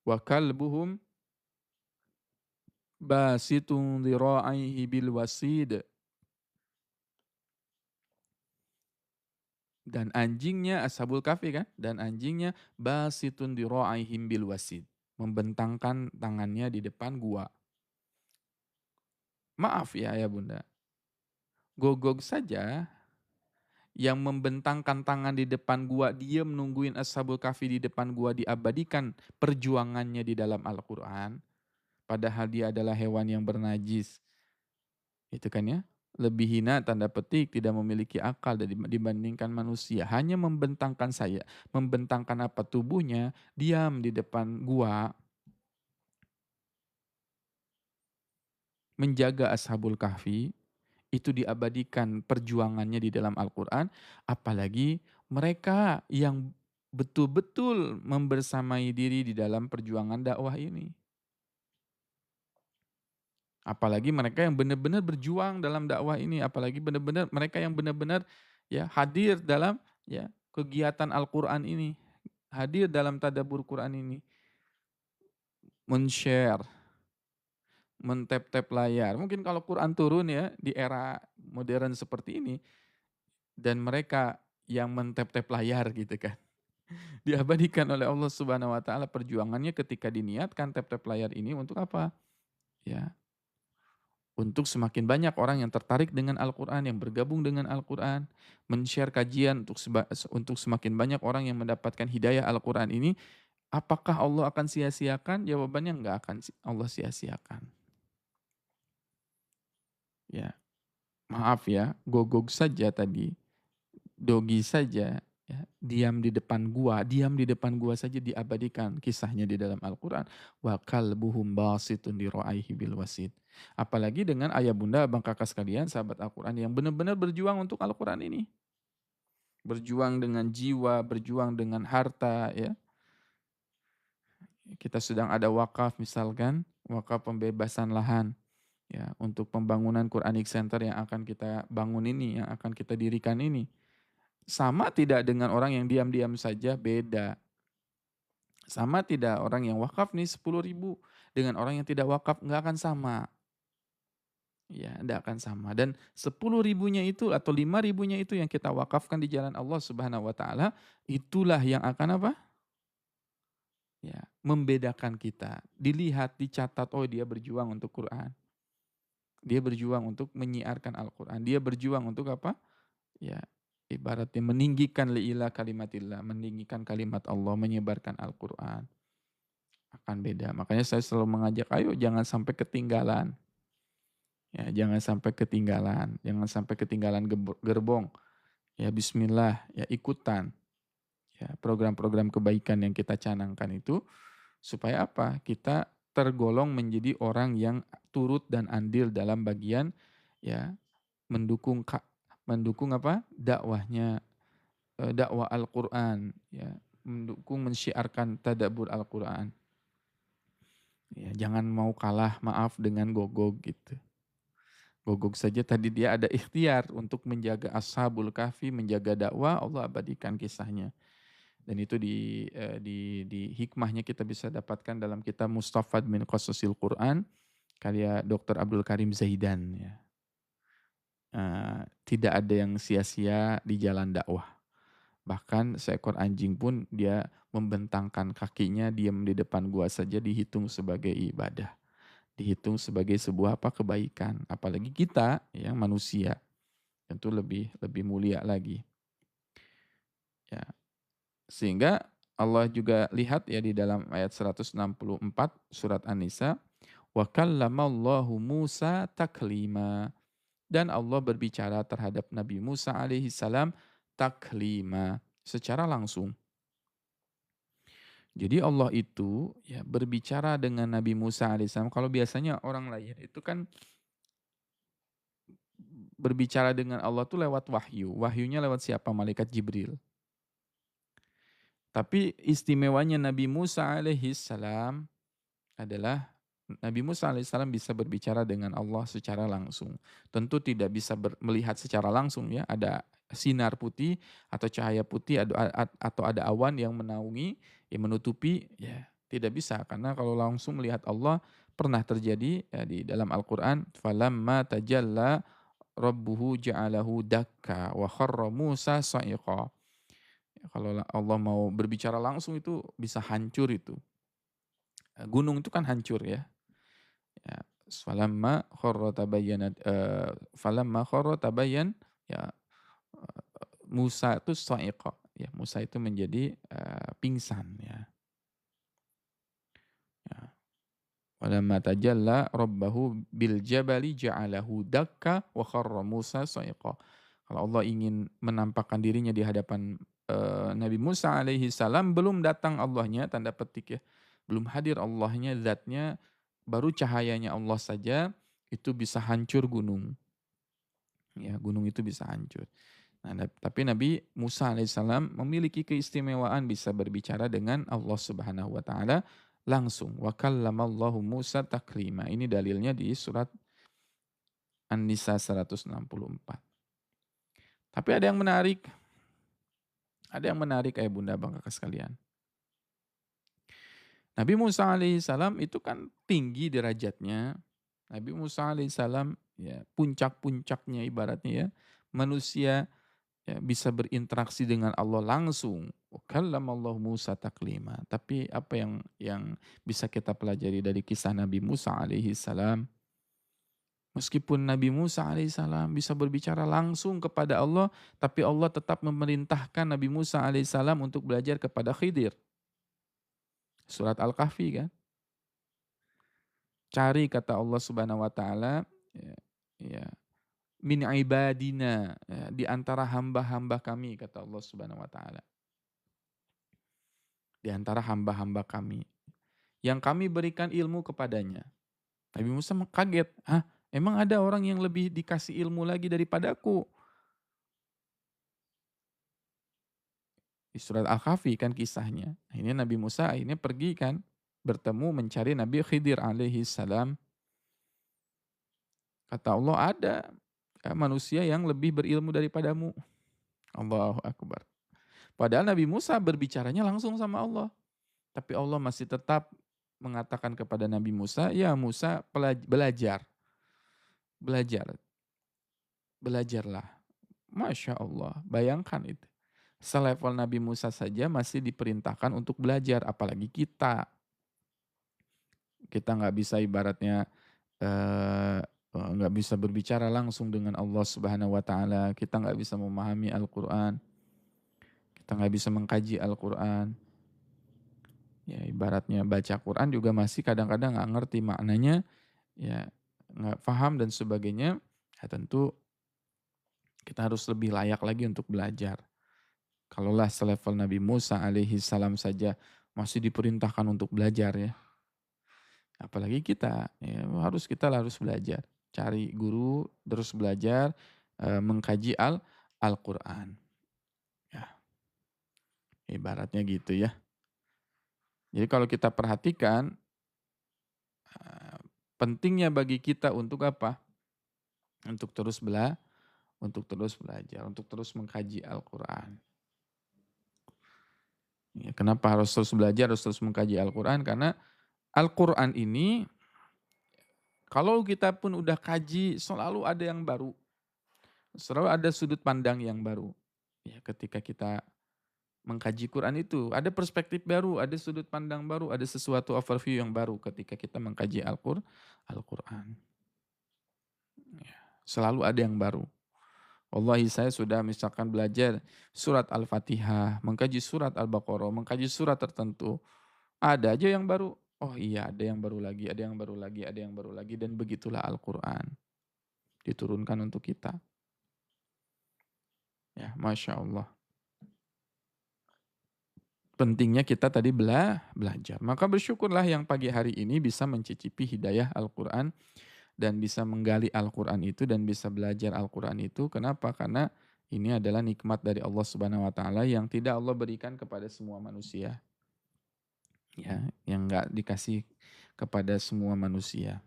Wa kalbuhum basitun dhira'ihi bil wasid. Dan anjingnya Ashabul Kahfi kan, dan anjingnya basitun dhira'ihi bil wasid. Membentangkan tangannya di depan gua. Maaf ya ayah bunda, gogog saja yang membentangkan tangan di depan gua, dia menungguin Ashabul Kahfi di depan gua, diabadikan perjuangannya di dalam Al-Quran. Padahal dia adalah hewan yang bernajis. Itu kan ya, lebih hina tanda petik, tidak memiliki akal dibandingkan manusia. Hanya membentangkan apa tubuhnya, diam di depan gua, menjaga Ashabul Kahfi, itu diabadikan perjuangannya di dalam Al-Quran. Apalagi mereka yang betul-betul membersamai diri di dalam perjuangan dakwah ini. Apalagi mereka yang benar-benar berjuang dalam dakwah ini, apalagi benar-benar mereka yang benar-benar ya hadir dalam ya kegiatan Al-Qur'an ini, hadir dalam tadabbur Quran ini, men-share, men-tap-tap layar. Mungkin kalau Quran turun ya di era modern seperti ini dan mereka yang men-tap-tap layar gitu kan. Diabadikan oleh Allah Subhanahu wa taala perjuangannya ketika diniatkan tap-tap layar ini untuk apa? Ya, untuk semakin banyak orang yang tertarik dengan Al-Quran, yang bergabung dengan Al-Quran, men-share kajian untuk semakin banyak orang yang mendapatkan hidayah Al-Quran ini, apakah Allah akan sia-siakan? Jawabannya enggak akan Allah sia-siakan. Ya, maaf ya, gogog saja tadi, dogi saja, ya, diam di depan gua saja diabadikan kisahnya di dalam Al-Quran. Wa kalbuhum basitun dira'aihi bil wasid. Apalagi dengan ayah bunda, abang kakak sekalian, sahabat Al-Quran yang benar-benar berjuang untuk Al-Quran ini. Berjuang dengan jiwa, berjuang dengan harta, ya. Kita sedang ada wakaf misalkan, wakaf pembebasan lahan, ya, untuk pembangunan Quranic Center yang akan kita bangun ini, yang akan kita dirikan ini. Sama tidak dengan orang yang diam-diam saja? Beda. Sama tidak orang yang wakaf nih 10.000 dengan orang yang tidak wakaf, nggak akan sama. Ya, tidak akan sama. Dan 10.000-nya itu atau 5.000-nya itu yang kita wakafkan di jalan Allah Subhanahu wa taala, itulah yang akan apa? Ya, membedakan kita. Dilihat, dicatat, oh dia berjuang untuk Quran. Dia berjuang untuk menyiarkan Al-Quran. Dia berjuang untuk apa? Ya, ibaratnya meninggikan li'ila kalimatillah, meninggikan kalimat Allah, menyebarkan Al-Quran, akan beda. Makanya saya selalu mengajak, ayo jangan sampai ketinggalan. Ya, jangan sampai ketinggalan gerbong. Ya bismillah, ya ikutan. Ya, program-program kebaikan yang kita canangkan itu supaya apa? Kita tergolong menjadi orang yang turut dan andil dalam bagian ya mendukung mendukung apa? Dakwahnya dakwah Al-Qur'an ya, mendukung mensyiarkan tadabbur Al-Qur'an. Ya, jangan mau kalah maaf dengan gogog gitu. Gogog saja tadi dia ada ikhtiar untuk menjaga Ashabul Kahfi, menjaga dakwah, Allah abadikan kisahnya. Dan itu di hikmahnya kita bisa dapatkan dalam kitab Mustafad min Qasasil Quran karya Dr. Abdul Karim Zaidan ya. Tidak ada yang sia-sia di jalan dakwah. Bahkan seekor anjing pun dia membentangkan kakinya diam di depan gua saja dihitung sebagai ibadah. Dihitung sebagai sebuah apa kebaikan. Apalagi kita yang manusia tentu lebih lebih mulia lagi. Ya. Sehingga Allah juga lihat ya di dalam ayat 164 surat An-Nisa, wa kallamallahu Musa taklima. Dan Allah berbicara terhadap Nabi Musa alaihi salam taklima, secara langsung. Jadi Allah itu ya berbicara dengan Nabi Musa alaihissalam. Kalau biasanya orang lain itu kan berbicara dengan Allah tuh lewat wahyu. Wahyunya lewat siapa? Malaikat Jibril. Tapi istimewanya Nabi Musa alaihissalam adalah Nabi Musa alaihissalam bisa berbicara dengan Allah secara langsung. Tentu tidak bisa melihat secara langsung ya. Ada sinar putih atau cahaya putih atau ada awan yang menaungi, yang menutupi, ya tidak bisa. Karena kalau langsung melihat Allah pernah terjadi ya, di dalam Al-Quran. Falamma tajalla rabbuhu ja'alahu dakka wa kharra Musa sa'iqa. Ya, kalau Allah mau berbicara langsung itu bisa hancur itu. Gunung itu kan hancur ya. Ya, falamma kharra tabayyan ya Musa itu sa'iqa. Ya, Musa itu menjadi pingsan ya. Ya. Walamma tajalla rabbahu bil jabali ja'alahu dakka wa kharra Musa sa'iqa. Kalau Allah ingin menampakkan dirinya di hadapan Nabi Musa alaihi salam, belum datang Allahnya, tanda petik ya. Belum hadir Allahnya, zatnya, baru cahayanya Allah saja itu bisa hancur gunung. Ya, gunung itu bisa hancur. Nah, tapi Nabi Musa alaihissalam memiliki keistimewaan bisa berbicara dengan Allah Subhanahu wa taala langsung. Wa kallamallahu Musa taklima. Ini dalilnya di surat An-Nisa 164. Tapi ada yang menarik. Ada yang menarik ayah bunda bang kakak sekalian. Nabi Musa alaihissalam itu kan tinggi derajatnya. Nabi Musa alaihissalam ya puncak-puncaknya ibaratnya ya manusia ya, bisa berinteraksi dengan Allah langsung. Kallamallahu Musa taklima. Tapi apa yang bisa kita pelajari dari kisah Nabi Musa alaihi salam? Meskipun Nabi Musa alaihissalam bisa berbicara langsung kepada Allah, tapi Allah tetap memerintahkan Nabi Musa alaihissalam untuk belajar kepada Khidir. Surat Al-Kahfi kan. Cari kata Allah Subhanahu wa taala ya, ya min ibadina ya, di antara hamba-hamba kami kata Allah Subhanahu wa taala. Di antara hamba-hamba kami yang kami berikan ilmu kepadanya. Nabi Musa kaget, "Hah, emang ada orang yang lebih dikasih ilmu lagi daripadaku?" Di surat Al-Kahfi kan kisahnya. Akhirnya Nabi Musa akhirnya pergi kan bertemu mencari Nabi Khidir alaihi salam. Kata Allah, ada ya, manusia yang lebih berilmu daripadamu. Allahu Akbar. Padahal Nabi Musa berbicaranya langsung sama Allah. Tapi Allah masih tetap mengatakan kepada Nabi Musa, ya Musa belajar. Belajar. Belajarlah. Masya Allah. Bayangkan itu. Selevel Nabi Musa saja masih diperintahkan untuk belajar. Apalagi kita. Kita nggak bisa ibaratnya nggak bisa berbicara langsung dengan Allah Subhanahu wa taala, kita nggak bisa memahami Al-Qur'an, kita nggak bisa mengkaji Al-Qur'an. Ya ibaratnya baca Quran juga masih kadang-kadang nggak ngerti maknanya, ya nggak paham dan sebagainya, ya tentu kita harus lebih layak lagi untuk belajar. Kalaulah selevel Nabi Musa alaihi salam saja masih diperintahkan untuk belajar ya, apalagi kita, ya kita harus belajar. Cari guru, terus belajar, mengkaji Al-Quran. Ya, ibaratnya gitu ya. Jadi kalau kita perhatikan, eee, pentingnya bagi kita untuk apa? Untuk terus untuk terus belajar, untuk terus mengkaji Al-Quran. Ya, kenapa harus terus belajar, harus terus mengkaji Al-Quran? Karena Al-Quran ini kalau kita pun udah kaji, selalu ada yang baru. Selalu ada sudut pandang yang baru. Ya, ketika kita mengkaji Quran itu, ada perspektif baru, ada sudut pandang baru, ada sesuatu overview yang baru ketika kita mengkaji Al-Quran. Ya, selalu ada yang baru. Wallahi saya sudah misalkan belajar surat Al-Fatihah, mengkaji surat Al-Baqarah, mengkaji surat tertentu. Ada aja yang baru. Oh iya, ada yang baru lagi, ada yang baru lagi, ada yang baru lagi. Dan begitulah Al-Quran diturunkan untuk kita. Ya, Masya Allah. Pentingnya kita tadi belajar. Maka bersyukurlah yang pagi hari ini bisa mencicipi hidayah Al-Quran dan bisa menggali Al-Quran itu dan bisa belajar Al-Quran itu. Kenapa? Karena ini adalah nikmat dari Allah Subhanahu wa taala yang tidak Allah berikan kepada semua manusia. Ya, yang enggak dikasih kepada semua manusia.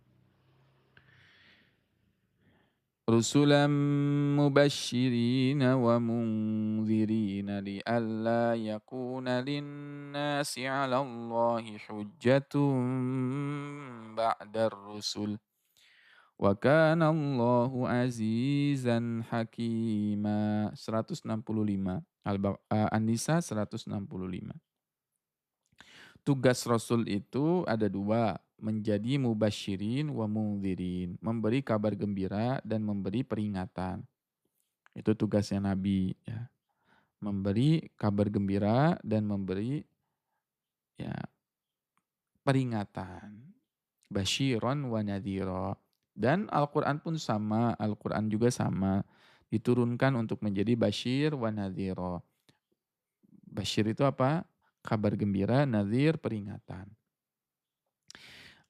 Rusulan mubashshirina wa mundzirina lialla yakuna linnasi 'ala Allahi hujjatun ba'dar rusul. Wa kana Allahu azizan hakima. 165. An-Nisa 165. Tugas Rasul itu ada dua, menjadi mubasyirin wa mundzirin, memberi kabar gembira dan memberi peringatan. Itu tugasnya Nabi ya, memberi kabar gembira dan memberi ya peringatan. Basyiron wa nadhira. Dan Al-Quran pun sama, Al-Quran juga sama. Diturunkan untuk menjadi basyir wa nadhira. Basyir itu apa? Kabar gembira, nadhir peringatan.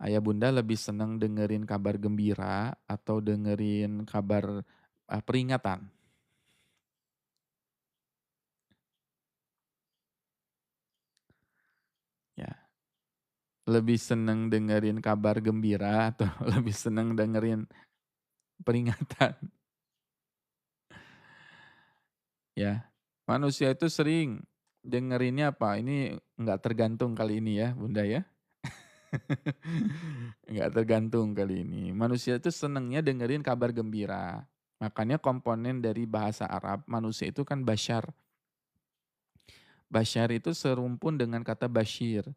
Ayah bunda lebih senang dengerin kabar gembira atau dengerin kabar peringatan? Ya, lebih senang dengerin kabar gembira atau lebih senang dengerin peringatan? Ya, manusia itu sering dengerinnya apa? Ini nggak tergantung kali ini ya, bunda ya. Nggak tergantung kali ini. Manusia itu senangnya dengerin kabar gembira. Makanya komponen dari bahasa Arab manusia itu kan basyar. Basyar itu serumpun dengan kata basyir.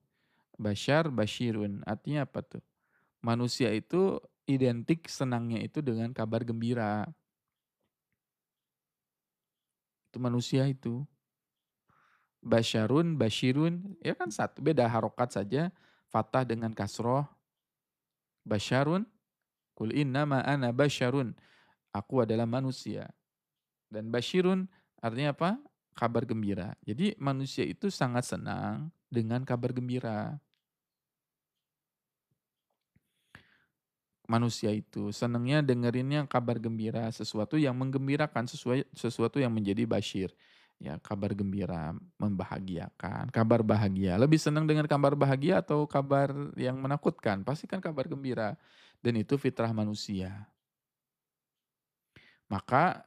Basyar, basyirun. Artinya apa tuh? Manusia itu identik senangnya itu dengan kabar gembira. Itu manusia itu. Basyarun, basyirun, ya kan satu. Beda harokat saja. Fathah dengan kasroh. Basyarun, kul innama ana basyarun. Aku adalah manusia. Dan basyirun artinya apa? Kabar gembira. Jadi manusia itu sangat senang dengan kabar gembira. Manusia itu senangnya dengerinnya kabar gembira, sesuatu yang menggembirakan, sesuatu yang menjadi basyir. Ya, kabar gembira, membahagiakan, kabar bahagia. Lebih senang dengan kabar bahagia atau kabar yang menakutkan? Pasti kan kabar gembira. Dan itu fitrah manusia. Maka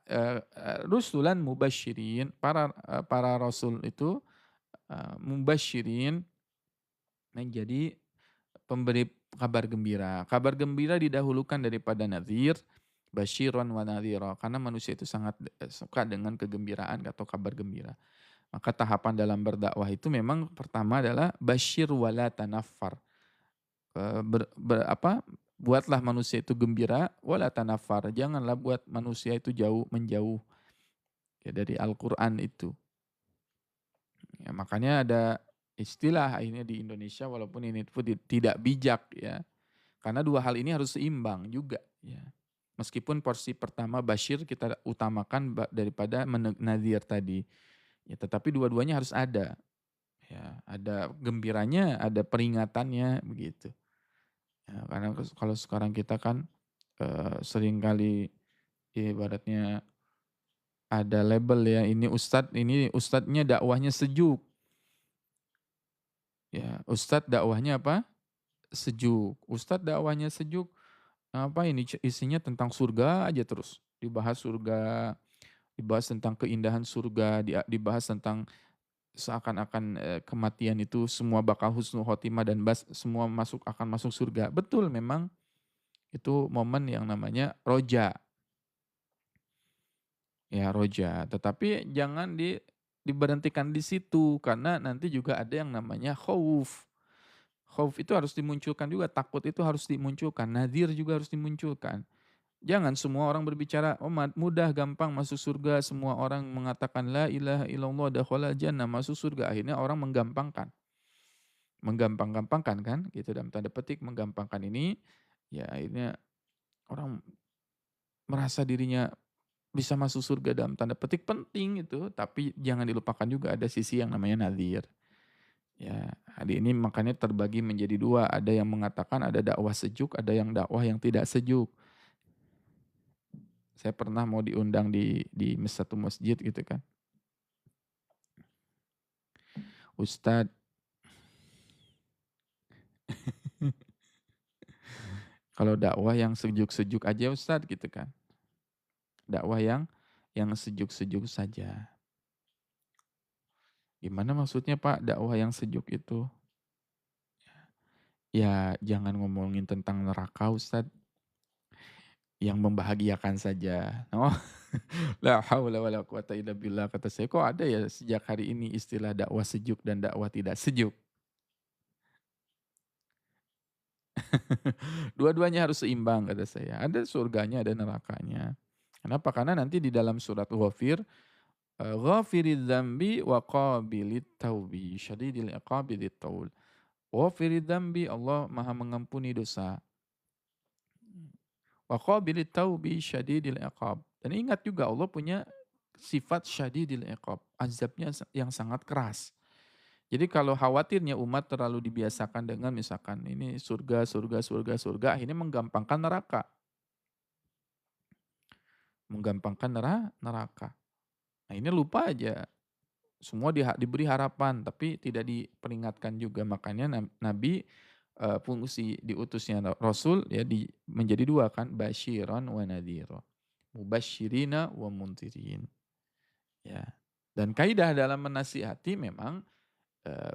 rusulan mubasyirin, para rasul itu mubasyirin menjadi pemberi kabar gembira. Kabar gembira didahulukan daripada nadhir, basyiron wa nadhira. Karena manusia itu sangat suka dengan kegembiraan atau kabar gembira. Maka tahapan dalam berdakwah itu memang pertama adalah basyir wala tanaffar. Buatlah manusia itu gembira, wala tanafar. Janganlah buat manusia itu menjauh ya dari Al-Qur'an itu. Ya, makanya ada istilah akhirnya di Indonesia walaupun ini tidak bijak ya. Karena dua hal ini harus seimbang juga ya. Meskipun porsi pertama Bashir kita utamakan daripada Nadir tadi. Ya, tetapi dua-duanya harus ada. Ya, ada gembiranya, ada peringatannya begitu. Ya, karena kalau sekarang kita kan seringkali ya, ibaratnya ada label ya, ini ustadznya dakwahnya sejuk. Ya, ustadz dakwahnya apa? Sejuk. Ustadz dakwahnya sejuk. Apa ini isinya tentang surga aja terus. Dibahas surga, dibahas tentang keindahan surga, dibahas tentang seakan-akan kematian itu semua bakal husnul khotimah dan semua akan masuk surga. Betul memang itu momen yang namanya roja. Ya roja, tetapi jangan diberhentikan di situ karena nanti juga ada yang namanya khauf. Khauf itu harus dimunculkan juga, takut itu harus dimunculkan, nadir juga harus dimunculkan. Jangan semua orang berbicara, oh mudah gampang masuk surga, semua orang mengatakan la ilaha illallah dakhala jannah, masuk surga. Akhirnya orang menggampangkan. Menggampang-gampangkan kan, gitu dalam tanda petik menggampangkan ini, ya akhirnya orang merasa dirinya bisa masuk surga dalam tanda petik penting itu, tapi jangan dilupakan juga ada sisi yang namanya nadir. Ya, hari ini makanya terbagi menjadi dua, ada yang mengatakan ada dakwah sejuk, ada yang dakwah yang tidak sejuk. Saya pernah mau diundang di satu masjid gitu kan. Ustadz, kalau dakwah yang sejuk-sejuk aja Ustadz gitu kan. Dakwah yang sejuk-sejuk saja. Gimana maksudnya Pak dakwah yang sejuk itu? Ya jangan ngomongin tentang neraka Ustadz. Yang membahagiakan saja. Oh, la haula wala quwata illa billah kata saya. Kok ada ya sejak hari ini istilah dakwah sejuk dan dakwah tidak sejuk? Dua-duanya harus seimbang kata saya. Ada surganya, ada nerakanya. Kenapa? Karena nanti di dalam surat Ghafir, ghafiriz dzambi wa qabilit taubi, syadidil iqabi taul. Ghafiriz dzambi, Allah Maha mengampuni dosa. Wa qabilit taubi, syadidil iqab. Dan ingat juga Allah punya sifat syadidil iqab, azabnya yang sangat keras. Jadi kalau khawatirnya umat terlalu dibiasakan dengan misalkan ini surga, surga, surga, surga, akhirnya menggampangkan neraka. Menggampangkan neraka. Nah ini lupa aja. Semua diberi harapan, tapi tidak diperingatkan juga. Makanya Nabi fungsi diutusnya Rasul ya menjadi dua kan, basyiran wa nadhira. Mubasyirina wa muntirin. Ya. Dan kaidah dalam menasihati memang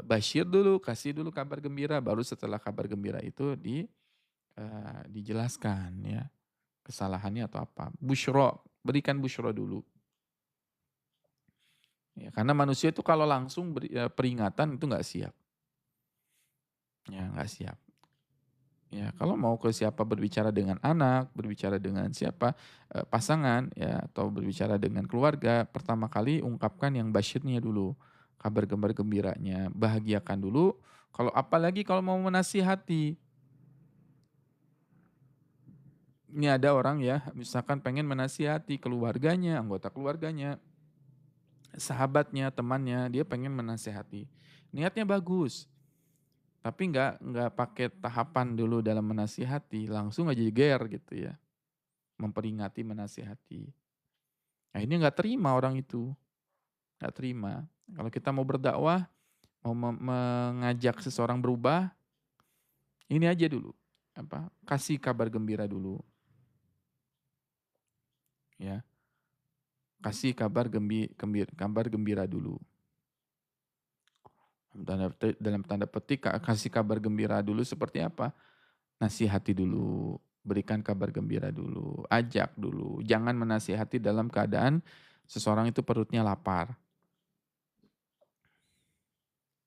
basyir dulu, kasih dulu kabar gembira, baru setelah kabar gembira itu dijelaskan ya kesalahannya atau apa. Busyro, berikan busyro dulu. Ya, karena manusia itu kalau langsung peringatan itu nggak siap. Ya nggak siap. Ya kalau mau ke siapa berbicara dengan anak, berbicara dengan siapa pasangan ya atau berbicara dengan keluarga, pertama kali ungkapkan yang basyirnya dulu, kabar gembiranya, bahagiakan dulu. Kalau apalagi kalau mau menasihati, ini ada orang ya, misalkan pengen menasihati keluarganya, anggota keluarganya, sahabatnya, temannya, dia pengen menasihati. Niatnya bagus, tapi nggak pakai tahapan dulu dalam menasihati, langsung aja ger gitu ya, memperingati, menasihati. Nah ini nggak terima orang itu, nggak terima. Kalau kita mau berdakwah, mau mengajak seseorang berubah, ini aja dulu, kasih kabar gembira dulu, ya. Kasih kabar gembira dulu. Dalam tanda petik kasih kabar gembira dulu seperti apa? Nasihati dulu, berikan kabar gembira dulu, ajak dulu. Jangan menasihati dalam keadaan seseorang itu perutnya lapar.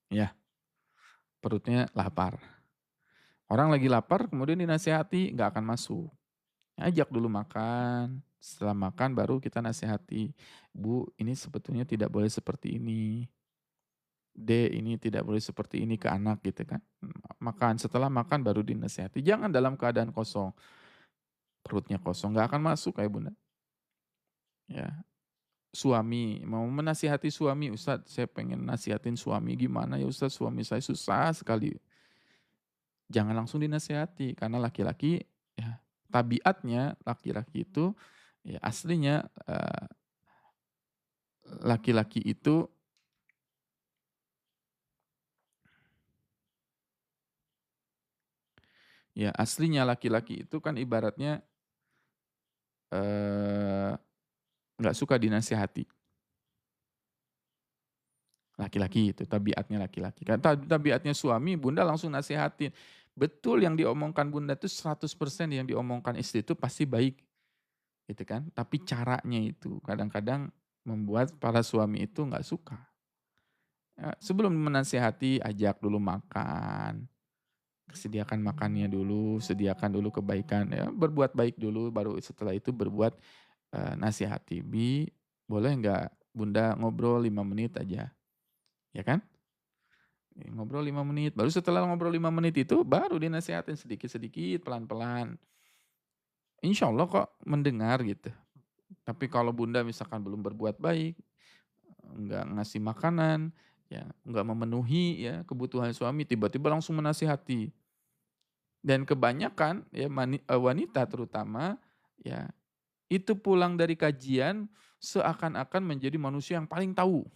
Ya, perutnya lapar. Orang lagi lapar kemudian dinasehati, nggak akan masuk. Ajak dulu makan, setelah makan baru kita nasihati, "Bu, ini sebetulnya tidak boleh seperti ini. Dek, ini tidak boleh seperti ini ke anak," gitu kan. Makan, setelah makan baru dinasihati. Jangan dalam keadaan kosong, perutnya kosong, nggak akan masuk kayak Bunda. Ya, suami, mau menasihati suami, "Ustadz, saya pengen nasihatin suami." "Gimana ya Ustadz, suami saya susah sekali." Jangan langsung dinasihati, karena laki-laki, ya tabiatnya laki-laki itu, ya aslinya, laki-laki itu, ya aslinya laki-laki itu kan ibaratnya, eee, nggak suka dinasihati. Laki-laki itu, tabiatnya laki-laki. Kan tabiatnya suami, Bunda langsung nasihatin. Betul yang diomongkan Bunda itu 100% yang diomongkan istri itu pasti baik, gitu kan. Tapi caranya itu kadang-kadang membuat para suami itu nggak suka. Sebelum menasihati, ajak dulu makan, sediakan makannya dulu, sediakan dulu kebaikan, ya berbuat baik dulu, baru setelah itu berbuat, nasihati, "Bi, boleh nggak Bunda ngobrol 5 menit aja?" Ya kan? Ngobrol 5 menit, baru setelah ngobrol 5 menit itu baru dinasehatin sedikit-sedikit, pelan-pelan. Insya Allah kok mendengar gitu. Tapi kalau Bunda misalkan belum berbuat baik, nggak ngasih makanan, ya nggak memenuhi ya kebutuhan suami, tiba-tiba langsung menasihati. Dan kebanyakan ya wanita terutama, ya itu pulang dari kajian seakan-akan menjadi manusia yang paling tahu.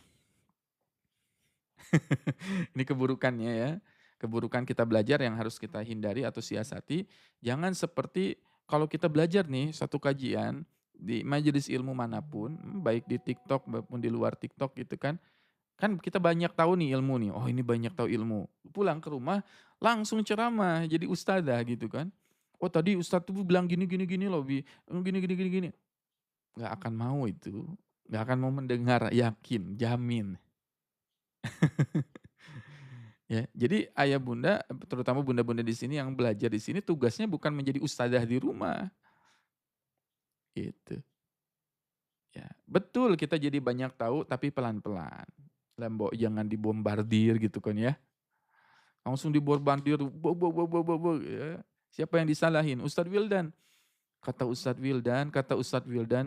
Ini keburukannya ya. Keburukan kita belajar yang harus kita hindari atau siasati, jangan seperti kalau kita belajar nih satu kajian di majelis ilmu manapun, baik di TikTok maupun di luar TikTok gitu kan, kan kita banyak tahu nih ilmu nih, oh ini banyak tahu ilmu. Pulang ke rumah langsung ceramah jadi ustadzah gitu kan. Oh tadi ustadz tuh bilang gini gini gini loh Bi, gini gini gini gini. Nggak akan mau itu, nggak akan mau mendengar, yakin, jamin. Ya, jadi ayah bunda, terutama bunda-bunda di sini yang belajar di sini tugasnya bukan menjadi ustadzah di rumah, gitu. Ya, betul kita jadi banyak tahu tapi pelan-pelan. Jangan dibombardir gitu kan ya. Langsung dibombardir, ya. Siapa yang disalahin? Ustadz Wildan. Kata Ustadz Wildan,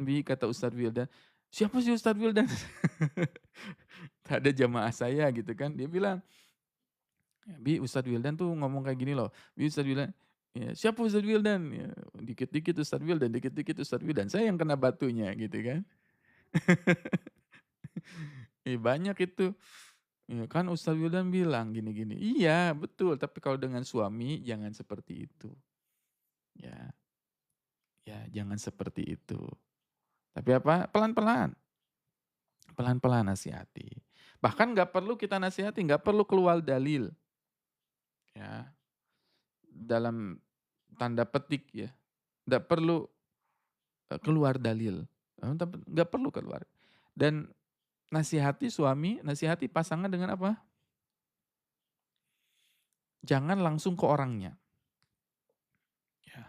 Bi, kata Ustadz Wildan. Siapa sih Ustadz Wildan? Ada jamaah saya gitu kan, dia bilang, "Bi, Ustadz Wildan tuh ngomong kayak gini loh, Bi, Ustadz Wildan." Ya, "Siapa Ustadz Wildan?" Ya, dikit-dikit Ustadz Wildan, dikit-dikit Ustadz Wildan. Saya yang kena batunya gitu kan. Banyak itu. Ya kan Ustadz Wildan bilang gini-gini. Iya, betul, tapi kalau dengan suami jangan seperti itu. Ya, ya jangan seperti itu. Tapi apa? Pelan-pelan, pelan-pelan nasihati. Bahkan nggak perlu kita nasihati, nggak perlu keluar dalil, ya. Dalam tanda petik ya, nggak perlu, keluar dalil, tapi nggak perlu keluar. Dan nasihati suami, nasihati pasangan dengan apa? Jangan langsung ke orangnya, ya.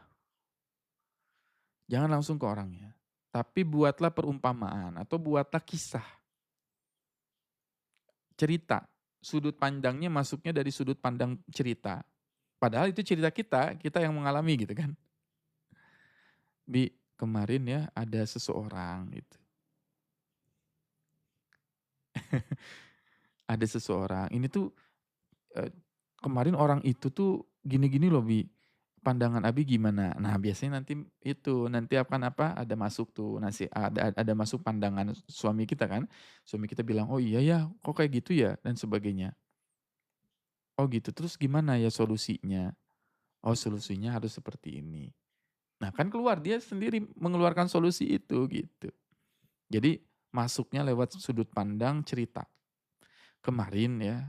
Jangan langsung ke orangnya. Tapi buatlah perumpamaan atau buatlah kisah, cerita. Sudut pandangnya masuknya dari sudut pandang cerita. Padahal itu cerita kita, kita yang mengalami gitu kan. Bi, kemarin ya ada seseorang gitu. Ada seseorang, ini tuh, eee, kemarin orang itu tuh gini-gini loh Bi, pandangan Abi gimana? Nah biasanya nanti itu, nanti akan apa, ada masuk tuh ada masuk pandangan suami kita kan. Suami kita bilang, "Oh iya ya, kok kayak gitu ya?" Dan sebagainya. "Oh gitu, terus gimana ya solusinya?" "Oh solusinya harus seperti ini." Nah kan keluar, dia sendiri mengeluarkan solusi itu gitu. Jadi masuknya lewat sudut pandang cerita. Kemarin ya,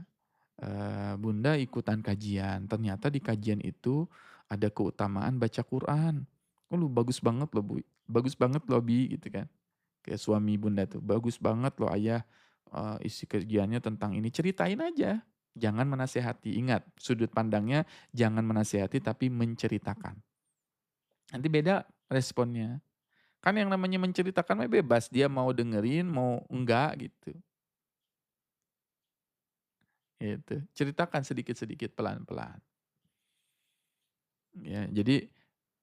Bunda ikutan kajian, ternyata di kajian itu ada keutamaan baca Quran. "Oh lu bagus banget loh Bu, bagus banget loh Bi," gitu kan. Kayak suami Bunda tuh, "Bagus banget loh Ayah, isi kajiannya tentang ini." Ceritain aja. Jangan menasehati. Ingat, sudut pandangnya jangan menasehati tapi menceritakan. Nanti beda responnya. Kan yang namanya menceritakan mah bebas, dia mau dengerin, mau enggak gitu. Gitu. Ceritakan sedikit-sedikit pelan-pelan. Ya, jadi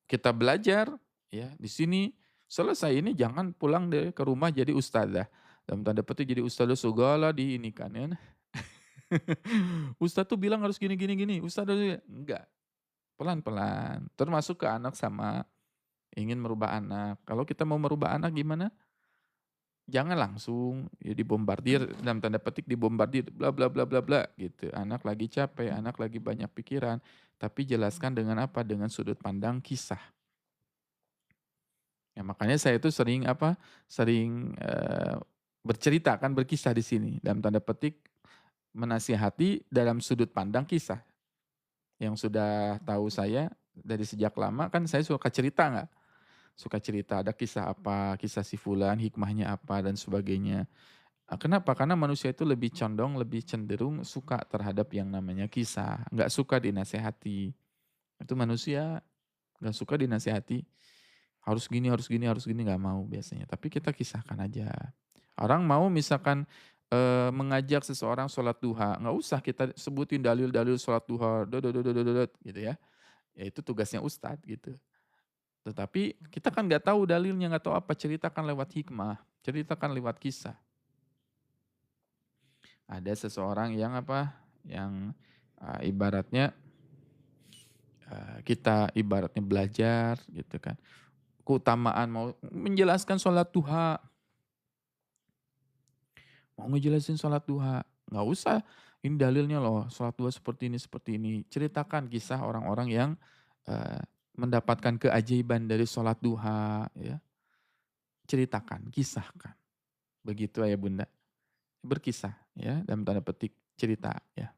kita belajar ya di sini selesai ini jangan pulang deh ke rumah jadi ustadzah. Dalam tanda petik jadi ustadzah segala di ini kan ya. Ustadz tuh bilang harus gini gini gini. Ustadz enggak, pelan-pelan. Termasuk ke anak sama ingin merubah anak. Kalau kita mau merubah anak gimana? Jangan langsung ya dibombardir dalam tanda petik dibombardir bla bla bla bla bla gitu. Anak lagi capek, anak lagi banyak pikiran, tapi jelaskan dengan apa? Dengan sudut pandang kisah. Ya makanya saya itu sering apa? Sering bercerita kan berkisah di sini dalam tanda petik menasihati dalam sudut pandang kisah. Yang sudah tahu saya dari sejak lama kan saya suka cerita nggak? Suka cerita ada kisah apa, kisah si fulan, hikmahnya apa dan sebagainya. Kenapa? Karena manusia itu lebih condong, lebih cenderung suka terhadap yang namanya kisah, nggak suka dinasehati. Itu manusia nggak suka dinasehati, harus gini, harus gini, nggak mau biasanya. Tapi kita kisahkan aja. Orang mau misalkan mengajak seseorang sholat duha, nggak usah kita sebutin dalil-dalil sholat duha, gitu ya. Ya itu tugasnya ustadz gitu. Tetapi kita kan nggak tahu dalilnya, nggak tahu apa, ceritakan lewat hikmah, ceritakan lewat kisah. Ada seseorang yang apa, yang ibaratnya kita ibaratnya belajar gitu kan, keutamaan mau menjelaskan sholat duha, mau ngejelasin sholat duha, nggak usah ini dalilnya loh, sholat duha seperti ini. Ceritakan kisah orang-orang yang eee, mendapatkan keajaiban dari sholat duha ya, ceritakan, kisahkan. Begitu Ayah Bunda, berkisah ya, dalam tanda petik cerita ya,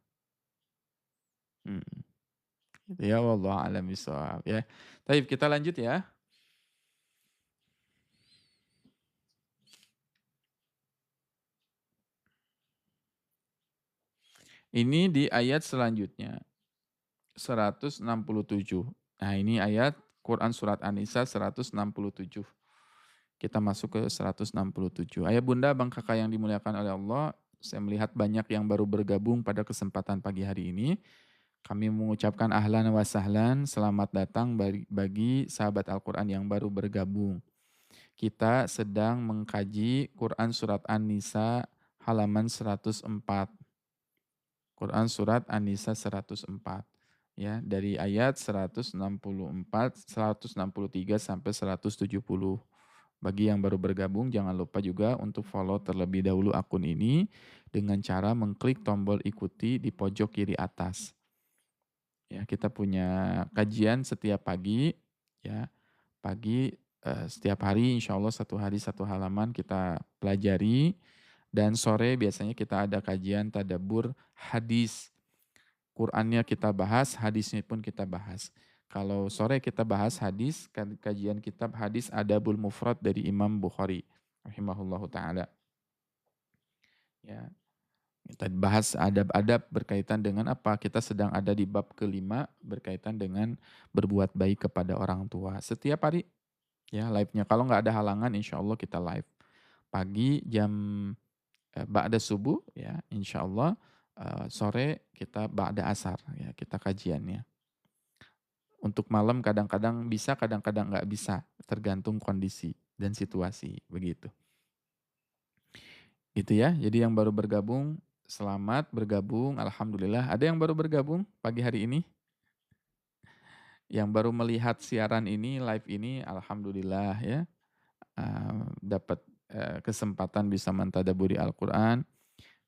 mhm. Gitu ya, wallahu a'lam bishawab ya. Baik, kita lanjut ya. Ini di ayat selanjutnya, 167. Nah, ini ayat Quran surat An-Nisa 167. Kita masuk ke 167. Ayah Bunda, Bang Kakak yang dimuliakan oleh Allah, saya melihat banyak yang baru bergabung pada kesempatan pagi hari ini. Kami mengucapkan ahlan wa sahlan, selamat datang bagi sahabat Al-Quran yang baru bergabung. Kita sedang mengkaji Quran surat An-Nisa halaman 104. Quran surat An-Nisa 104. Ya, dari ayat 164, 163 sampai 170. Bagi yang baru bergabung jangan lupa juga untuk follow terlebih dahulu akun ini dengan cara mengklik tombol ikuti di pojok kiri atas. Ya, kita punya kajian setiap pagi ya. Pagi setiap hari insya Allah satu hari satu halaman kita pelajari dan sore biasanya kita ada kajian tadabbur hadis. Qur'annya kita bahas, hadisnya pun kita bahas. Kalau sore kita bahas hadis, kajian kitab hadis Adabul Mufrad dari Imam Bukhari rahimahullahu taala. Ya, kita bahas adab-adab berkaitan dengan apa? Kita sedang ada di bab kelima berkaitan dengan berbuat baik kepada orang tua. Setiap hari ya live-nya. Kalau nggak ada halangan insya Allah kita live. Pagi jam ba'da subuh ya insya Allah, sore kita ba'da asar ya kita kajiannya. Untuk malam kadang-kadang bisa, kadang-kadang nggak bisa, tergantung kondisi dan situasi begitu. Gitu ya. Jadi yang baru bergabung selamat bergabung, alhamdulillah. Ada yang baru bergabung pagi hari ini? Yang baru melihat siaran ini, live ini, alhamdulillah ya. Dapat kesempatan bisa mentadaburi Al-Quran,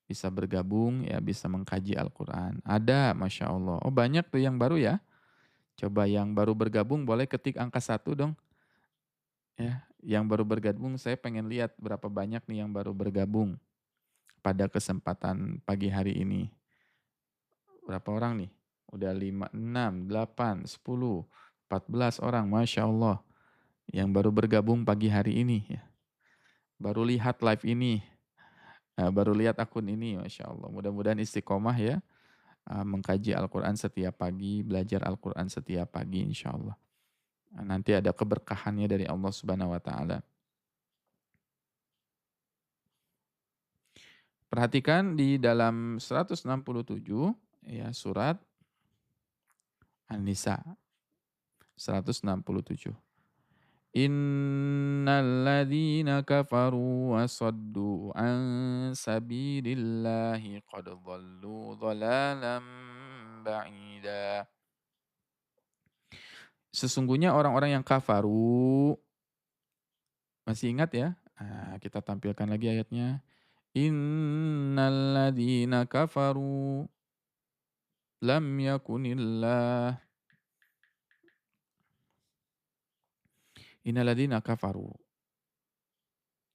bisa bergabung ya, bisa mengkaji Al-Quran. Ada, Masya Allah. Oh banyak tuh yang baru ya. Coba yang baru bergabung boleh ketik angka 1 dong. Ya, yang baru bergabung saya pengen lihat berapa banyak nih yang baru bergabung pada kesempatan pagi hari ini. Berapa orang nih? Udah 5, 6, 8, 10, 14 orang, Masya Allah. Yang baru bergabung pagi hari ini ya. Baru lihat live ini, baru lihat akun ini, Masya Allah. Mudah-mudahan istiqomah ya. mengkaji Al-Quran setiap pagi, belajar Al-Quran setiap pagi insya Allah. Nanti ada keberkahannya dari Allah Subhanahu wa Ta'ala. Perhatikan di dalam 167 ya surat An-Nisa 167. Innal ladzina kafaru wa saddu an sabilillahi qad dhallu dhalalan ba'ida. Sesungguhnya orang-orang yang kafaru, masih ingat ya? Kita tampilkan lagi ayatnya. Innal ladzina kafaru lam yakunillah. Innal ladzina kafaru.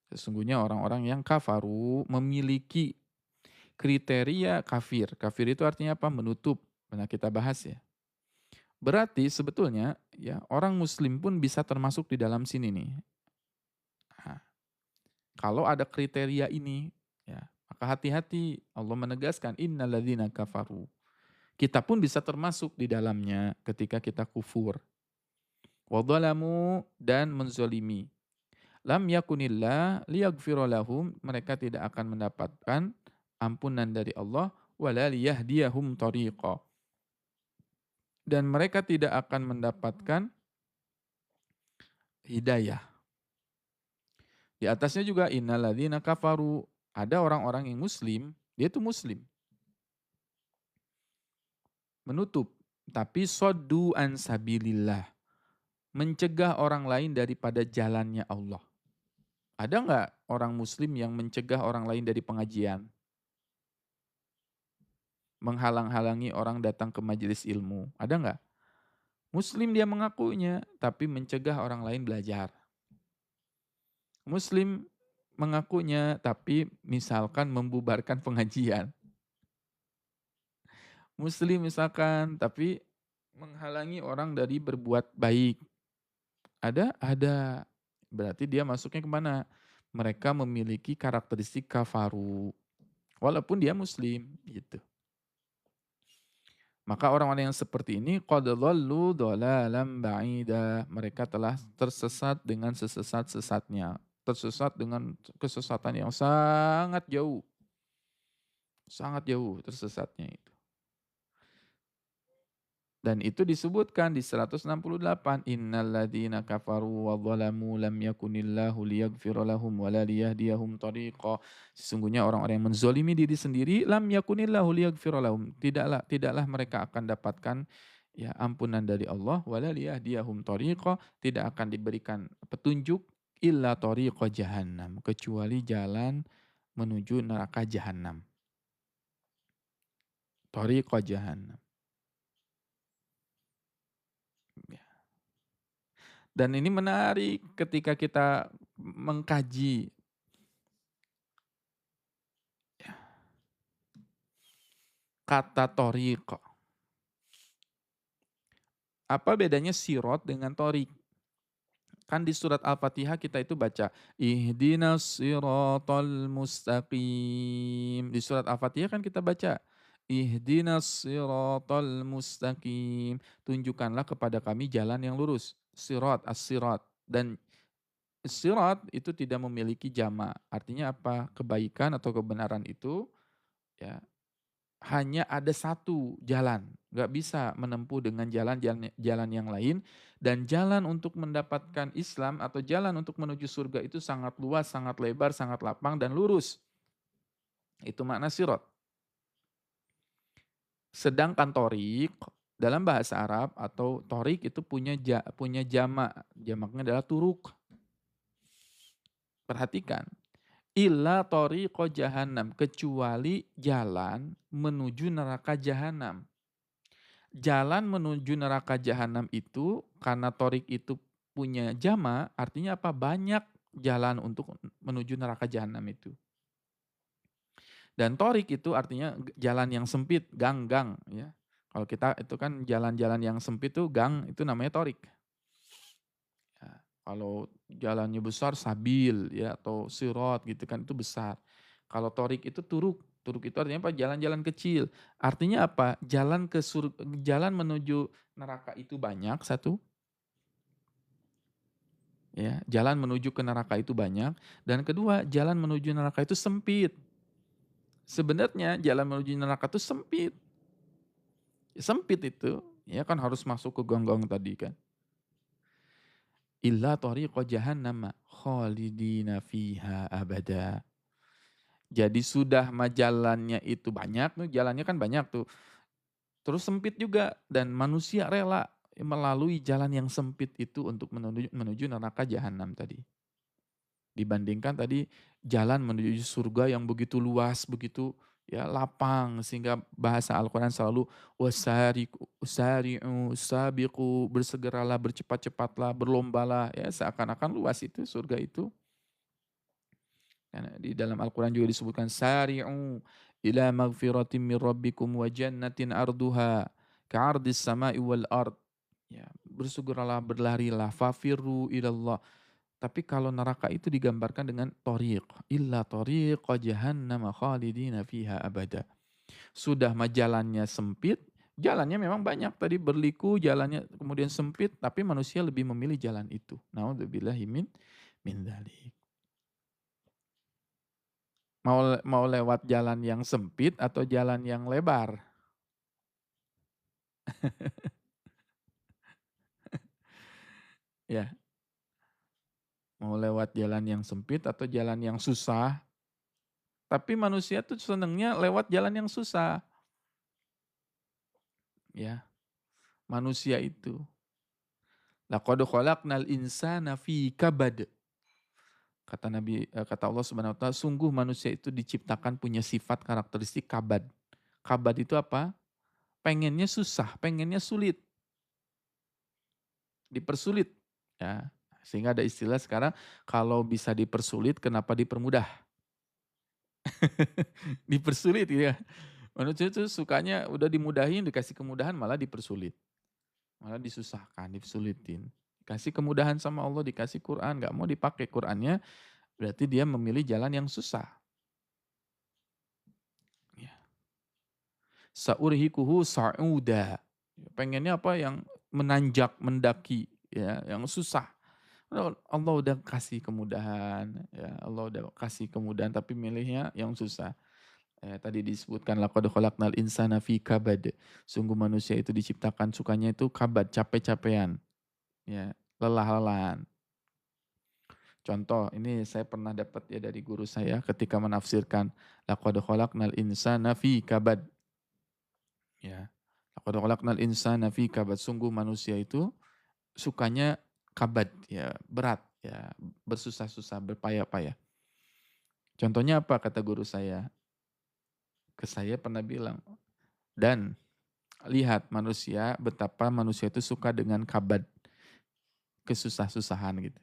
Sesungguhnya orang-orang yang kafaru memiliki kriteria kafir. Kafir itu artinya apa? Menutup. Pernah kita bahas ya. Berarti sebetulnya ya orang muslim pun bisa termasuk di dalam sini nih. Nah, kalau ada kriteria ini ya, maka hati-hati. Allah menegaskan innalladzina kafaru. Kita pun bisa termasuk di dalamnya ketika kita kufur. Wadhalamu dan menzolimi. Lam yakunillah liyaghfira lahum, mereka tidak akan mendapatkan ampunan dari Allah, wala liyahdiyahum tariqa. Dan mereka tidak akan mendapatkan hidayah. Di atasnya juga innalladzina kafaru, ada orang-orang yang muslim, dia itu muslim. Menutup, tapi soddu an sabilillah, mencegah orang lain daripada jalannya Allah. Ada nggak orang muslim yang mencegah orang lain dari pengajian? Menghalang-halangi orang datang ke majelis ilmu. Ada nggak? Muslim dia mengakunya, tapi mencegah orang lain belajar. Muslim mengakunya, tapi misalkan membubarkan pengajian. Muslim misalkan, tapi menghalangi orang dari berbuat baik. Ada? Ada. Berarti dia masuknya kemana? Mereka memiliki karakteristik kafaru. Walaupun dia muslim, gitu. Maka orang-orang yang seperti ini qad dhallu dhalalan ba'ida. Mereka telah tersesat dengan sesesat-sesatnya. Tersesat dengan kesesatan yang sangat jauh. Sangat jauh tersesatnya itu. Dan itu disebutkan di 168. Innalladzina kafaru wa dhalamu lam yakunillahu liyaghfira lahum wa la liyahdiyahum tariqa. Sesungguhnya orang-orang yang menzolimi diri sendiri, lam yakunillahu liyaghfira lahum. Tidaklah mereka akan dapatkan ya ampunan dari Allah, wa la liyahdiyahum tariqa, tidak akan diberikan petunjuk illa tariqa jahannam, kecuali jalan menuju neraka jahannam. Tariqa jahannam. Ya. Dan ini menarik ketika kita mengkaji ya, kata thoriq. Apa bedanya sirot dengan thoriq? Kan di surat Al-Fatihah kita itu baca ihdinas siratal mustaqim. Di surat Al-Fatihah kan kita baca ihdinas siratal mustaqim. Tunjukkanlah kepada kami jalan yang lurus. Sirat, as-sirat. Dan sirat itu tidak memiliki jama. Artinya apa? Kebaikan atau kebenaran itu ya hanya ada satu jalan. Gak bisa menempuh dengan jalan yang lain. Dan jalan untuk mendapatkan Islam atau jalan untuk menuju surga itu sangat luas, sangat lebar, sangat lapang dan lurus. Itu makna sirat. Sedangkan torik dalam bahasa Arab atau torik itu punya jamak. Jamaknya adalah turuk. Perhatikan. Illa tariqa jahannam, kecuali jalan menuju neraka jahanam. Jalan menuju neraka jahanam itu karena torik itu punya jama, artinya apa? Banyak jalan untuk menuju neraka jahanam itu. Dan torik itu artinya jalan yang sempit, gang-gang ya. Kalau kita itu kan jalan-jalan yang sempit tuh gang, itu namanya torik. Ya, kalau jalannya besar sabil ya atau sirot gitu kan itu besar. Kalau torik itu turuk, Turuk itu artinya apa? Jalan-jalan kecil. Artinya apa? Jalan menuju neraka itu banyak, satu, ya. Jalan menuju ke neraka itu banyak, dan kedua, jalan menuju neraka itu sempit. Sebenarnya jalan menuju neraka itu sempit. Sempit itu, ya kan harus masuk ke ganggang tadi kan. Illa tariqa jahannam khalidina fiha abada. Jadi sudah jalannya itu banyak tuh, jalannya kan banyak tuh. Terus sempit juga dan manusia rela melalui jalan yang sempit itu untuk menuju neraka jahanam tadi. Dibandingkan tadi jalan menuju surga yang begitu luas, begitu ya lapang sehingga bahasa Al-Qur'an selalu wasari'u sabiqu, bersegeralah, bercepat-cepatlah, berlombalah, ya seakan-akan luas itu surga itu. Karena di dalam Al-Quran juga disebutkan sari'u ila magfiratin min rabbikum wa jannatin arduha ka'ardis sama'i wal ard. Ya, bersegeralah, berlarilah, fafirru ilallah. Tapi kalau neraka itu digambarkan dengan toriq, illa toriqa jahannam khalidina fiha abada. Sudah jalannya sempit, jalannya memang banyak tadi berliku, jalannya kemudian sempit, tapi manusia lebih memilih jalan itu. Naudzubillahi min dzalik. Mau lewat jalan yang sempit atau jalan yang lebar? Ya, mau lewat jalan yang sempit atau jalan yang susah? Tapi manusia tuh senengnya lewat jalan yang susah. Ya, manusia itu. Laqad khalaqnal insana fi kabad. Kata Allah Subhanahu wa taala, sungguh manusia itu diciptakan punya sifat karakteristik kabad. Kabad itu apa? Pengennya susah, pengennya sulit, dipersulit. Ya, sehingga ada istilah sekarang, kalau bisa dipersulit kenapa dipermudah? Dipersulit ya. Manusia itu sukanya udah dimudahin, dikasih kemudahan malah dipersulit. Malah disusahkan, disulitin. Kasih kemudahan sama Allah, dikasih Quran, nggak mau dipakai Qurannya, berarti dia memilih jalan yang susah. Ya. Sa'urhikuhu sa'uda. Pengennya apa yang menanjak, mendaki, ya, yang susah. Allah udah kasih kemudahan, ya Allah udah kasih kemudahan, tapi milihnya yang susah. Tadi disebutkan laqad khalaqnal insana fi kabad. Sungguh manusia itu diciptakan sukanya itu kabad, capek-capean, ya, lelah-lelahan. Contoh, ini saya pernah dapat ya dari guru saya ketika menafsirkan laqad khalaqnal insana fi kabad. Ya. Laqad khalaqnal insana fi kabad. Sungguh manusia itu sukanya kabad, ya, berat, ya, bersusah-susah, berpayah-payah. Contohnya apa kata guru saya? Ke saya pernah bilang, dan lihat manusia, betapa manusia itu suka dengan kabad, kesusah-susahan gitu,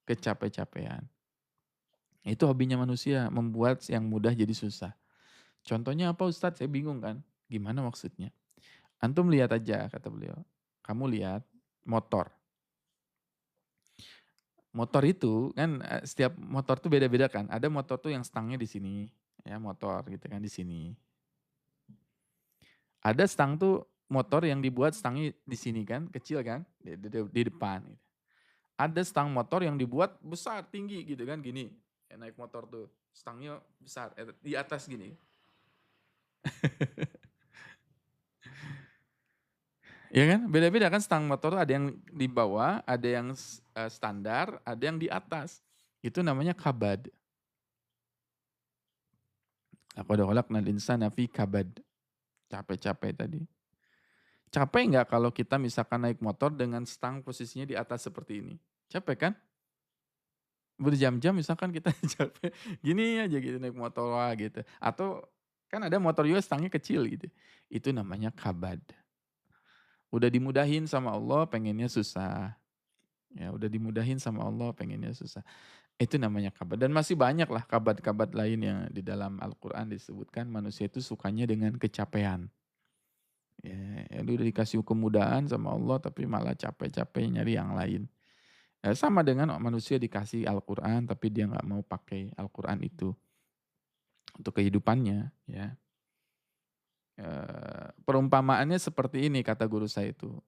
kecapek-capean. Itu hobinya manusia, membuat yang mudah jadi susah. Contohnya apa Ustadz? Saya bingung kan. Gimana maksudnya? Antum lihat aja, kata beliau. Kamu lihat motor. Motor itu kan setiap motor tuh beda-beda kan. Ada motor tuh yang stangnya di sini, ya motor gitu kan di sini. Ada stang tuh motor yang dibuat stangnya di sini kan, kecil kan, di depan. Gitu. Ada stang motor yang dibuat besar, tinggi gitu kan, gini. Ya, naik motor tuh, stangnya besar, di atas gini. Ya kan, beda-beda kan stang motor tuh ada yang di bawah, ada yang standar, ada yang di atas. Itu namanya kabad. Laqad khalaqnal insana fi kabad. Capek-capek tadi. Capek nggak kalau kita misalkan naik motor dengan stang posisinya di atas seperti ini? Capek kan? Berjam-jam misalkan kita capek, gini aja gitu naik motor wah gitu. Atau kan ada motor juga stangnya kecil gitu. Itu namanya kabad. Udah dimudahin sama Allah pengennya susah. Ya udah dimudahin sama Allah pengennya susah. Itu namanya kabad. Dan masih banyak lah kabad-kabad lain yang di dalam Al-Quran disebutkan manusia itu sukanya dengan kecapean. Ya, udah dikasih kemudahan sama Allah tapi malah capek-capek nyari yang lain. Ya, sama dengan manusia dikasih Al-Quran tapi dia nggak mau pakai Al-Quran itu. untuk kehidupannya, ya. Perumpamaannya seperti ini kata guru saya itu,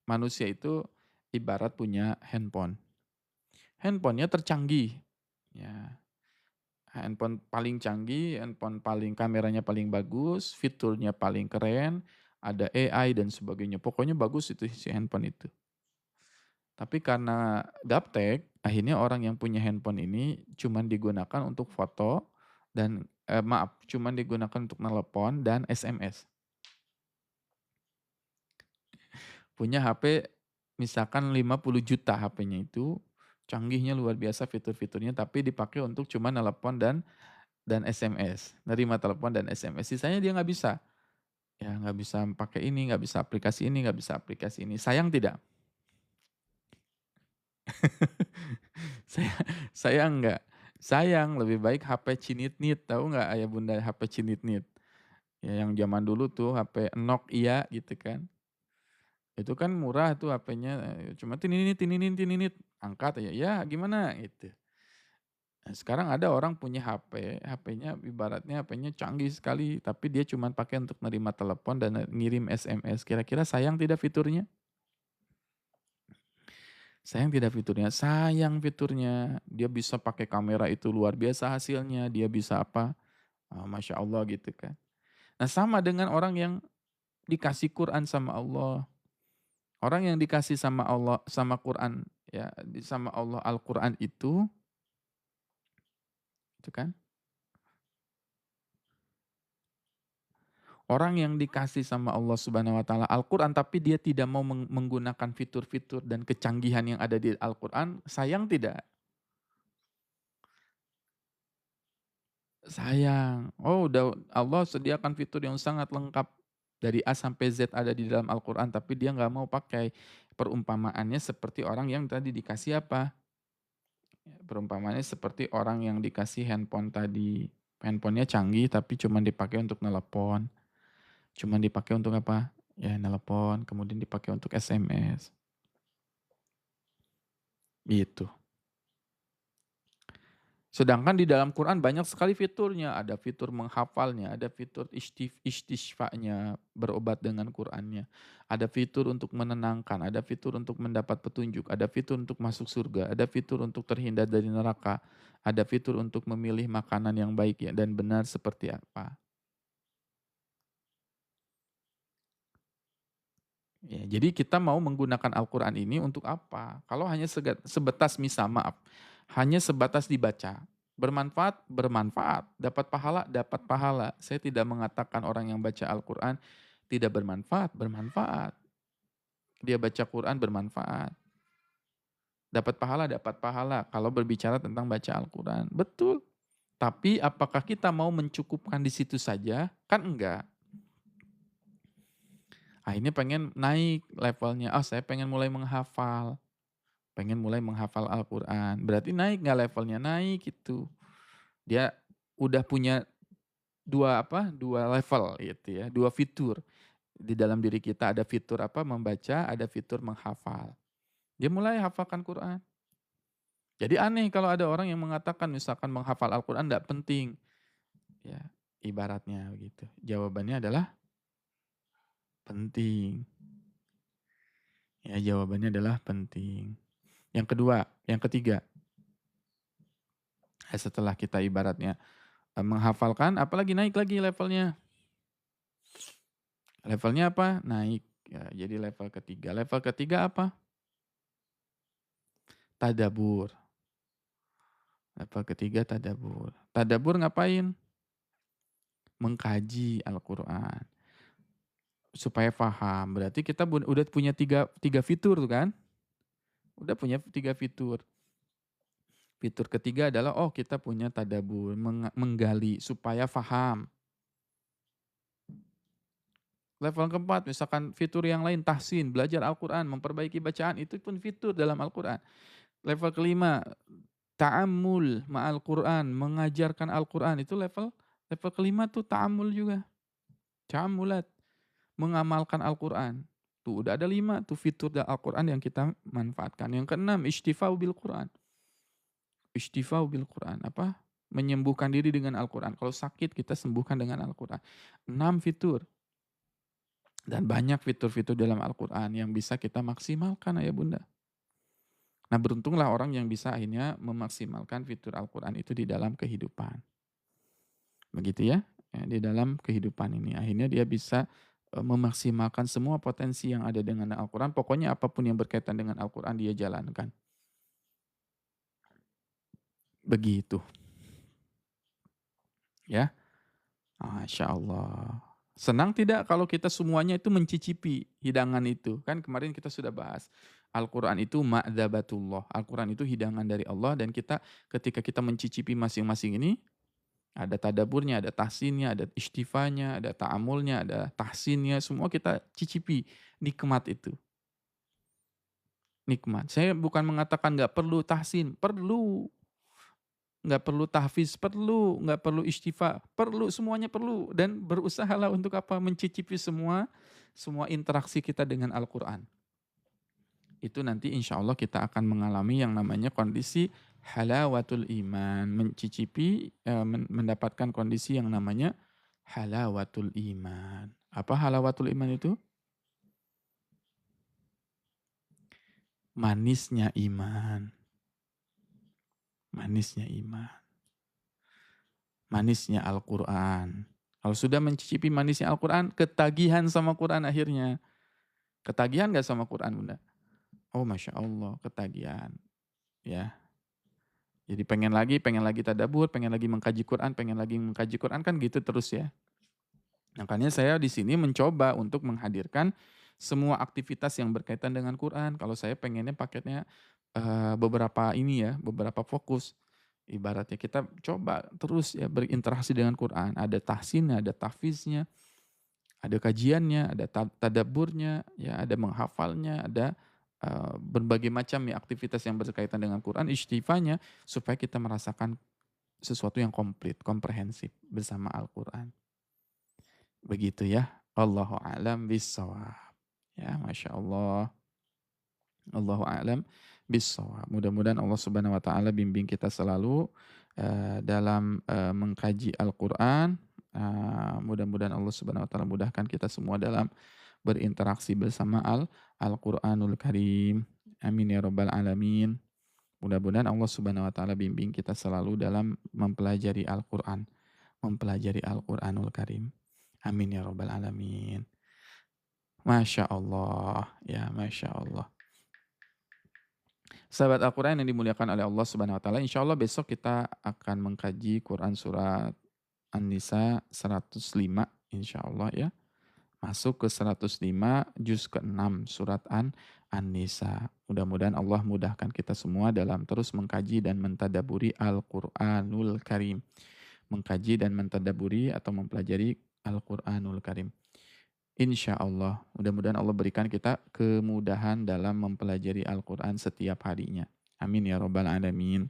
manusia itu ibarat punya handphone. Handphonenya tercanggih, ya. Handphone paling canggih, handphone paling kameranya paling bagus, fiturnya paling keren, ada AI dan sebagainya. Pokoknya bagus itu si handphone itu. Tapi karena gaptek, akhirnya orang yang punya handphone ini cuman digunakan untuk foto dan maaf, cuman digunakan untuk nelepon dan SMS. Punya HP misalkan 50 juta HP-nya itu, canggihnya luar biasa fitur-fiturnya, tapi dipakai untuk cuma nelepon dan SMS, nerima telepon dan SMS, sisanya dia nggak bisa. Ya nggak bisa pakai ini, nggak bisa aplikasi ini, nggak bisa aplikasi ini. Sayang tidak? Saya sayang nggak? Sayang, lebih baik HP Cinitnit, tahu nggak ayah bunda HP Cinitnit? Ya yang zaman dulu tuh HP Nokia gitu kan. Itu kan murah tuh HP-nya, cuma tininit tininit tininit, angkat aja, "Ya gimana?" Gitu. Nah, sekarang ada orang punya HP, HP-nya ibaratnya HP-nya canggih sekali, tapi dia cuma pakai untuk nerima telepon dan ngirim SMS. Kira-kira sayang tidak fiturnya? Sayang tidak fiturnya? Sayang fiturnya. Dia bisa pakai kamera itu luar biasa hasilnya, dia bisa apa, masya Allah gitu kan. Nah sama dengan orang yang dikasih Quran sama Allah. Orang yang dikasih sama Allah, sama Quran, ya, sama Allah Al-Quran itu kan, orang yang dikasih sama Allah Subhanahu wa taala Al-Qur'an tapi dia tidak mau menggunakan fitur-fitur dan kecanggihan yang ada di Al-Qur'an, sayang tidak? Sayang. Oh, udah Allah sediakan fitur yang sangat lengkap dari A sampai Z ada di dalam Al-Qur'an tapi dia nggak mau pakai. Perumpamaannya seperti orang yang tadi dikasih apa? Perumpamaannya seperti orang yang dikasih handphone tadi. Handphonenya canggih tapi cuma dipakai untuk nelepon. Cuma dipakai untuk apa? Ya nelepon, kemudian dipakai untuk SMS. Gitu. Sedangkan di dalam Quran banyak sekali fiturnya, ada fitur menghafalnya, ada fitur istisfa'nya, berobat dengan Qur'annya. Ada fitur untuk menenangkan, ada fitur untuk mendapat petunjuk, ada fitur untuk masuk surga, ada fitur untuk terhindar dari neraka, ada fitur untuk memilih makanan yang baik ya dan benar seperti apa. Ya, jadi kita mau menggunakan Al-Quran ini untuk apa? Kalau hanya sebatas misal maaf, hanya sebatas dibaca, bermanfaat, bermanfaat, dapat pahala, dapat pahala. Saya tidak mengatakan orang yang baca Al-Quran tidak bermanfaat, bermanfaat. Dia baca Quran bermanfaat. Dapat pahala, dapat pahala. Kalau berbicara tentang baca Al-Quran. Betul. Tapi apakah kita mau mencukupkan di situ saja? Kan enggak. Akhirnya pengen naik levelnya. Oh, saya pengen mulai menghafal. Pengen mulai menghafal Al-Quran. Berarti naik nggak levelnya? Naik itu. Dia udah punya dua level gitu ya, dua fitur. Di dalam diri kita ada fitur apa? Membaca, ada fitur menghafal. Dia mulai hafalkan Quran. Jadi aneh kalau ada orang yang mengatakan misalkan menghafal Al-Quran tidak penting. Ya, ibaratnya begitu. Jawabannya adalah penting. Ya, jawabannya adalah penting. Yang kedua, yang ketiga, setelah kita ibaratnya menghafalkan, apalagi naik lagi levelnya. Levelnya apa? Naik. Ya, jadi level ketiga. Level ketiga apa? Tadabur. Level ketiga tadabur. Tadabur ngapain? Mengkaji Al-Quran. Supaya paham. Berarti kita udah punya tiga fitur tuh kan? Udah punya tiga fitur. Fitur ketiga adalah, oh kita punya tadabur. Menggali supaya paham. Level keempat, misalkan fitur yang lain, tahsin, belajar Al-Quran, memperbaiki bacaan, itu pun fitur dalam Al-Quran. Level kelima, ta'amul ma'al Quran, mengajarkan Al-Quran, itu level level kelima tuh ta'amul juga. Ta'amulat, mengamalkan Al-Quran. Tuh udah ada 5 tuh fitur dari Al-Quran yang kita manfaatkan. Yang keenam, istifau bil Quran. Istifau bil Quran, apa? menyembuhkan diri dengan Al-Quran. Kalau sakit kita sembuhkan dengan Al-Quran. 6 fitur. Dan banyak fitur-fitur dalam Al-Quran yang bisa kita maksimalkan ayah bunda. Nah beruntunglah orang yang bisa akhirnya memaksimalkan fitur Al-Quran itu di dalam kehidupan. Begitu ya, di dalam kehidupan ini. Akhirnya dia bisa memaksimalkan semua potensi yang ada dengan Al-Quran. Pokoknya apapun yang berkaitan dengan Al-Quran dia jalankan. Begitu. Ya, Masya Allah. Senang tidak kalau kita semuanya itu mencicipi hidangan itu? Kan kemarin kita sudah bahas. Al-Quran itu ma'dzabatullah. Al-Quran itu hidangan dari Allah dan kita ketika kita mencicipi masing-masing ini, ada tadaburnya, ada tahsinnya, ada istifanya, ada ta'amulnya, ada tahsinnya, semua kita cicipi nikmat itu. Nikmat. Saya bukan mengatakan nggak perlu tahsin, perlu. Nggak perlu tahfiz, perlu. Nggak perlu istifa, perlu. Semuanya perlu. Dan berusahalah untuk apa? Mencicipi semua interaksi kita dengan Al-Quran. Itu nanti insya Allah kita akan mengalami yang namanya kondisi halawatul iman. Mencicipi, mendapatkan kondisi yang namanya halawatul iman. Apa halawatul iman itu? Manisnya iman. Manisnya iman. Manisnya Al-Quran. Kalau sudah mencicipi manisnya Al-Quran, ketagihan sama Quran akhirnya. Ketagihan gak sama Quran bunda? Oh Masya Allah, ketagihan. Ya, jadi pengen lagi tadabbur, pengen lagi mengkaji Quran kan gitu terus ya. Makanya saya di sini mencoba untuk menghadirkan semua aktivitas yang berkaitan dengan Quran. Kalau saya pengennya paketnya beberapa fokus. Ibaratnya kita coba terus ya berinteraksi dengan Quran. Ada tahsinnya, ada tahfiznya, ada kajiannya, ada tadabburnya, ya ada menghafalnya, ada berbagai macam ya aktivitas yang berkaitan dengan Quran, istifanya supaya kita merasakan sesuatu yang komplit, komprehensif bersama Al-Quran. Begitu ya. Allahu a'lam bissawab. Ya, Masya Allah. Allahu a'lam bissawab. Mudah-mudahan Allah Subhanahu wa taala bimbing kita selalu dalam mengkaji Al-Qur'an. Mudah-mudahan Allah Subhanahu wa taala mudahkan kita semua dalam berinteraksi bersama Al-Qur'anul Karim. Amin ya rabbal alamin. Mudah-mudahan Allah Subhanahu wa taala bimbing kita selalu dalam mempelajari Al-Qur'an, mempelajari Al-Qur'anul Karim. Amin ya rabbal alamin. Masya Allah, ya Masya Allah. Sahabat Al-Quran yang dimuliakan oleh Allah Subhanahu Wa Taala, insya Allah besok kita akan mengkaji Quran surat An-Nisa 105, insya Allah ya. Masuk ke 105 juz ke-6 surat An-Nisa. Mudah-mudahan Allah mudahkan kita semua dalam terus mengkaji dan mentadaburi Al-Quranul Karim. Mengkaji dan mentadaburi atau mempelajari Al-Quranul Karim. Insya Allah, mudah-mudahan Allah berikan kita kemudahan dalam mempelajari Al-Quran setiap harinya. Amin ya rabbal alamin.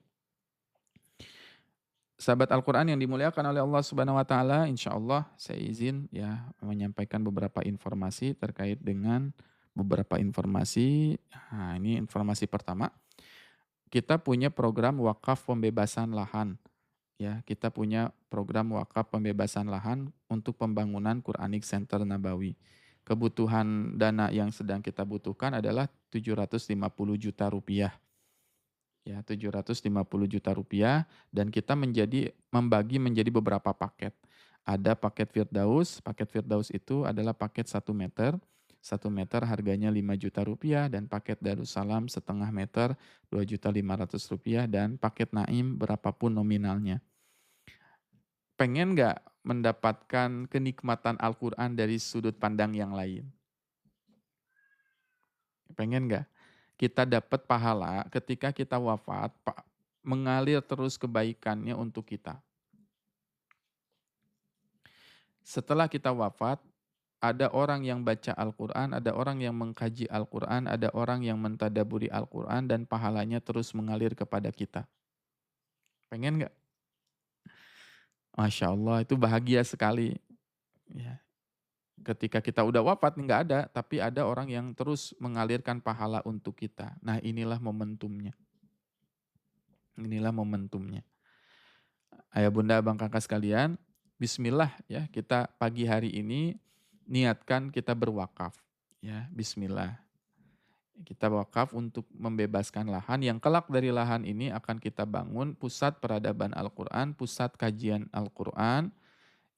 Sahabat Al-Quran yang dimuliakan oleh Allah Subhanahu wa taala, insya Allah saya izin ya menyampaikan beberapa informasi terkait dengan beberapa informasi. Nah, ini informasi pertama. Kita punya program wakaf pembebasan lahan. Ya, kita punya program wakaf pembebasan lahan untuk pembangunan Quranic Center Nabawi. Kebutuhan dana yang sedang kita butuhkan adalah 750 juta rupiah. Ya, 750 juta rupiah dan kita membagi menjadi beberapa paket. Ada paket Firdaus itu adalah paket 1 meter. 1 meter harganya 5 juta rupiah dan paket Darussalam setengah meter 2.500.000 rupiah dan paket Naim berapapun nominalnya. Pengen nggak mendapatkan kenikmatan Al-Quran dari sudut pandang yang lain? Pengen nggak? Kita dapat pahala ketika kita wafat, mengalir terus kebaikannya untuk kita. Setelah kita wafat, ada orang yang baca Al-Quran, ada orang yang mengkaji Al-Quran, ada orang yang mentadaburi Al-Quran, dan pahalanya terus mengalir kepada kita. Pengen nggak? Masya Allah, itu bahagia sekali. Ya. Ketika kita udah wafat nggak ada, tapi ada orang yang terus mengalirkan pahala untuk kita. Nah inilah momentumnya. Inilah momentumnya. Ayah bunda abang kakak sekalian, bismillah ya, kita pagi hari ini niatkan kita berwakaf. Ya, bismillah. Kita wakaf untuk membebaskan lahan yang kelak dari lahan ini akan kita bangun pusat peradaban Al-Quran, pusat kajian Al-Quran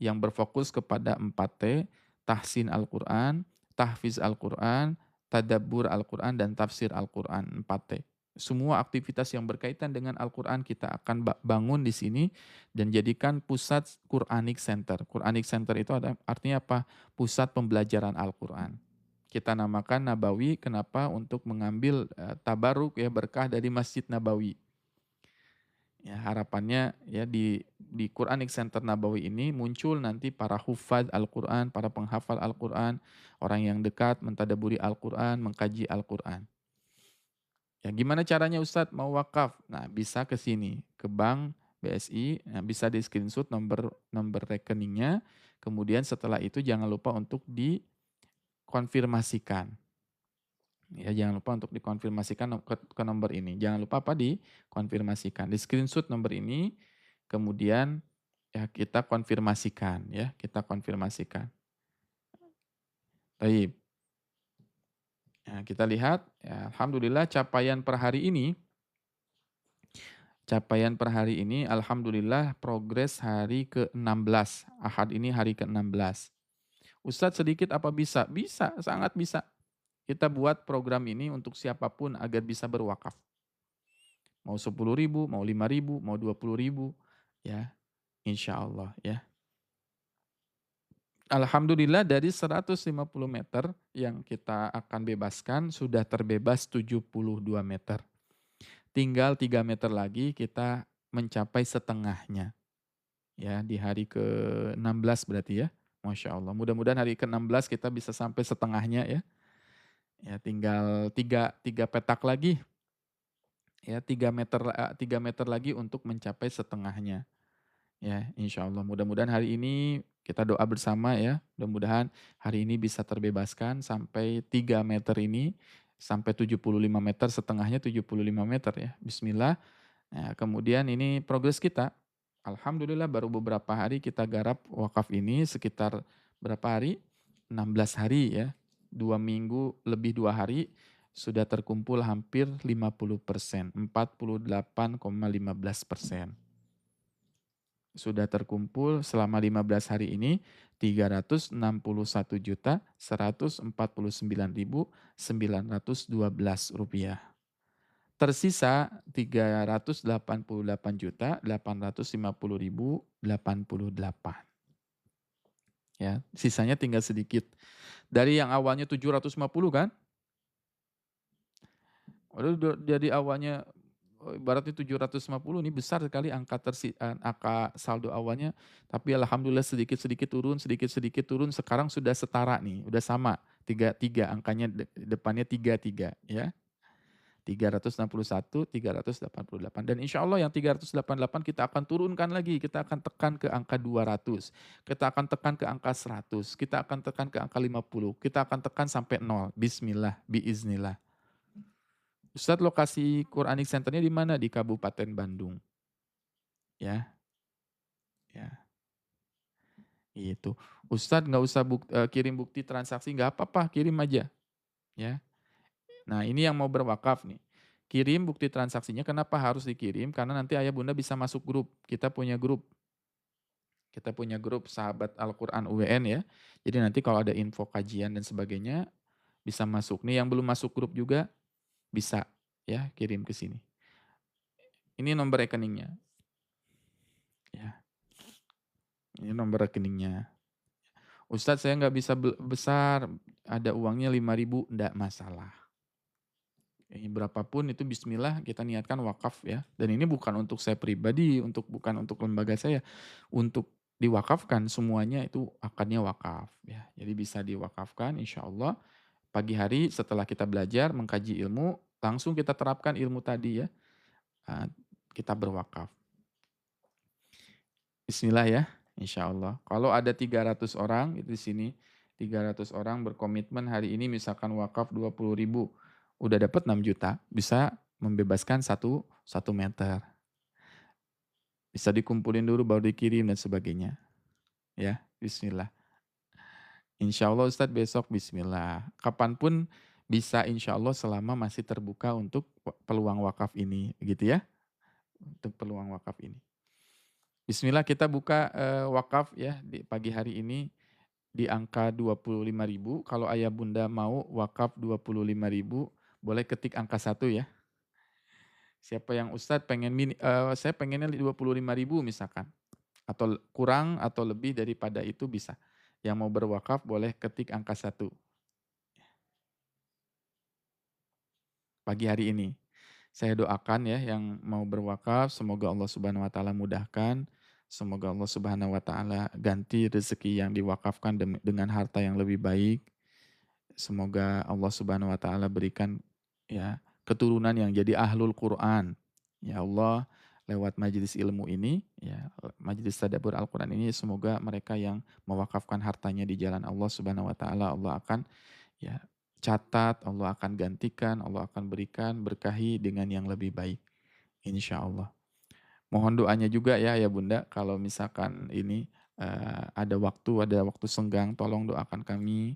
yang berfokus kepada 4T, tahsin Al-Quran, tahfiz Al-Quran, tadabbur Al-Quran, dan tafsir Al-Quran, 4T. Semua aktivitas yang berkaitan dengan Al-Quran kita akan bangun di sini dan jadikan pusat Quranic Center. Quranic Center itu artinya apa? Pusat pembelajaran Al-Quran. Kita namakan Nabawi, kenapa? Untuk mengambil tabaruk ya, berkah dari Masjid Nabawi. Ya, harapannya ya di Quranic Center Nabawi ini muncul nanti para hufaz Al-Quran, para penghafal Al-Quran, orang yang dekat mentadaburi Al-Quran, mengkaji Al-Quran. Ya, gimana caranya Ustadz mau wakaf? Nah, bisa ke sini, ke bank BSI, nah, bisa di screenshot nomor rekeningnya, kemudian setelah itu jangan lupa untuk dikonfirmasikan. Ya, jangan lupa untuk dikonfirmasikan ke nomor ini. Jangan lupa apa? Dikonfirmasikan. Di screenshot nomor ini, kemudian ya kita konfirmasikan ya, kita konfirmasikan. Baik. Ya, kita lihat ya, alhamdulillah capaian per hari ini alhamdulillah progres hari ke-16. Ahad ini hari ke-16. Ustadz sedikit apa bisa? Bisa, sangat bisa. Kita buat program ini untuk siapapun agar bisa berwakaf. Mau 10.000, mau 5.000, mau 20.000, ya, insya Allah ya. Alhamdulillah dari 150 meter yang kita akan bebaskan sudah terbebas 72 meter. Tinggal 3 meter lagi kita mencapai setengahnya. Ya, di hari ke-16 berarti ya. Masya Allah. Mudah-mudahan hari ke-16 kita bisa sampai setengahnya ya. Ya, tinggal 3 petak lagi. Ya, 3 meter lagi untuk mencapai setengahnya. Ya, insya Allah. Mudah-mudahan hari ini kita doa bersama ya. Mudah-mudahan hari ini bisa terbebaskan sampai 3 meter ini. Sampai 75 meter, setengahnya 75 meter ya. Bismillah. Nah, kemudian ini progres kita. Alhamdulillah baru beberapa hari kita garap wakaf ini sekitar berapa hari? 16 hari ya. 2 minggu lebih 2 hari sudah terkumpul hampir 50%, 48,15%. Sudah terkumpul selama 15 hari ini 361.149.912 rupiah. Tersisa 388.850.088. Ya, sisanya tinggal sedikit. Dari yang awalnya 750 kan? Waduh, jadi awalnya ibaratnya 750 ini besar sekali angka saldo awalnya, tapi alhamdulillah sedikit-sedikit turun, sekarang sudah setara nih, udah sama, 33 angkanya depannya 33 ya. 361, 388. Dan insya Allah yang 388 kita akan turunkan lagi, kita akan tekan ke angka 200, kita akan tekan ke angka 100, kita akan tekan ke angka 50, kita akan tekan sampai 0. Bismillah, biiznillah. Ustadz, lokasi Quranic Center-nya di mana? Di Kabupaten Bandung. Ya. Ya. Itu. Ustadz nggak usah kirim bukti transaksi, nggak apa-apa, kirim aja. Ya. Nah, ini yang mau berwakaf nih. Kirim bukti transaksinya. Kenapa harus dikirim? Karena nanti ayah bunda bisa masuk grup. Kita punya grup. Kita punya grup sahabat Al-Quran UWN ya. Jadi nanti kalau ada info kajian dan sebagainya bisa masuk. Nih yang belum masuk grup juga bisa ya kirim ke sini. Ini nomor rekeningnya. Ya. Ini nomor rekeningnya. Ustadz saya nggak bisa besar, ada uangnya 5.000, enggak masalah. Berapapun itu bismillah kita niatkan wakaf ya. Dan ini bukan untuk saya pribadi, bukan untuk lembaga saya. Untuk diwakafkan semuanya itu akadnya wakaf ya. Jadi bisa diwakafkan insya Allah. Pagi hari setelah kita belajar mengkaji ilmu, langsung kita terapkan ilmu tadi ya. Kita berwakaf. Bismillah ya, insya Allah. Kalau ada 300 orang itu di sini, 300 orang berkomitmen hari ini misalkan wakaf 20.000, udah dapat 6 juta, bisa membebaskan satu meter. Bisa dikumpulin dulu baru dikirim dan sebagainya. Ya, bismillah. Insya Allah Ustadz besok bismillah. Kapanpun bisa insya Allah selama masih terbuka untuk peluang wakaf ini. Gitu ya. Untuk peluang wakaf ini. Bismillah kita buka wakaf ya di pagi hari ini di angka 25.000. Kalau ayah bunda mau wakaf 25.000, boleh ketik angka 1 ya. Siapa yang Ustadz pengen saya pengennya 25.000 misalkan. Atau kurang atau lebih daripada itu bisa. Yang mau berwakaf boleh ketik angka 1 pagi hari ini. Saya doakan ya yang mau berwakaf, semoga Allah Subhanahu wa taala mudahkan, semoga Allah Subhanahu wa taala ganti rezeki yang diwakafkan dengan harta yang lebih baik. Semoga Allah Subhanahu wa taala berikan ya keturunan yang jadi ahlul Quran. Ya Allah, lewat majelis ilmu ini, ya majelis tadabbur Al-Quran ini, semoga mereka yang mewakafkan hartanya di jalan Allah Subhanahu wa taala, Allah akan ya catat, Allah akan gantikan, Allah akan berikan, berkahi dengan yang lebih baik. Insya Allah. Mohon doanya juga ya Bunda, kalau misalkan ini ada waktu senggang, tolong doakan kami.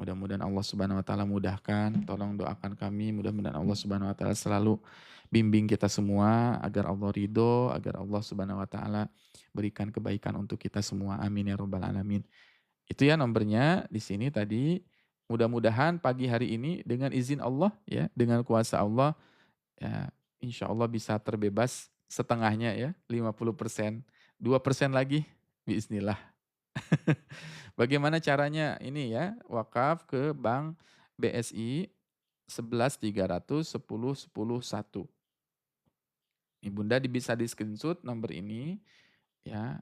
Mudah-mudahan Allah Subhanahu wa taala mudahkan, tolong doakan kami, mudah-mudahan Allah Subhanahu wa taala selalu bimbing kita semua agar Allah ridho, agar Allah Subhanahu wa taala berikan kebaikan untuk kita semua. Amin ya rabbal alamin. Itu ya nomornya di sini tadi. Mudah-mudahan pagi hari ini dengan izin Allah ya, dengan kuasa Allah ya, insya Allah bisa terbebas setengahnya ya, 50%, 2% lagi, bismillah. Bagaimana caranya ini ya, wakaf ke Bank BSI 11 300 10 10 1. Bunda bisa di screenshot nomor ini ya,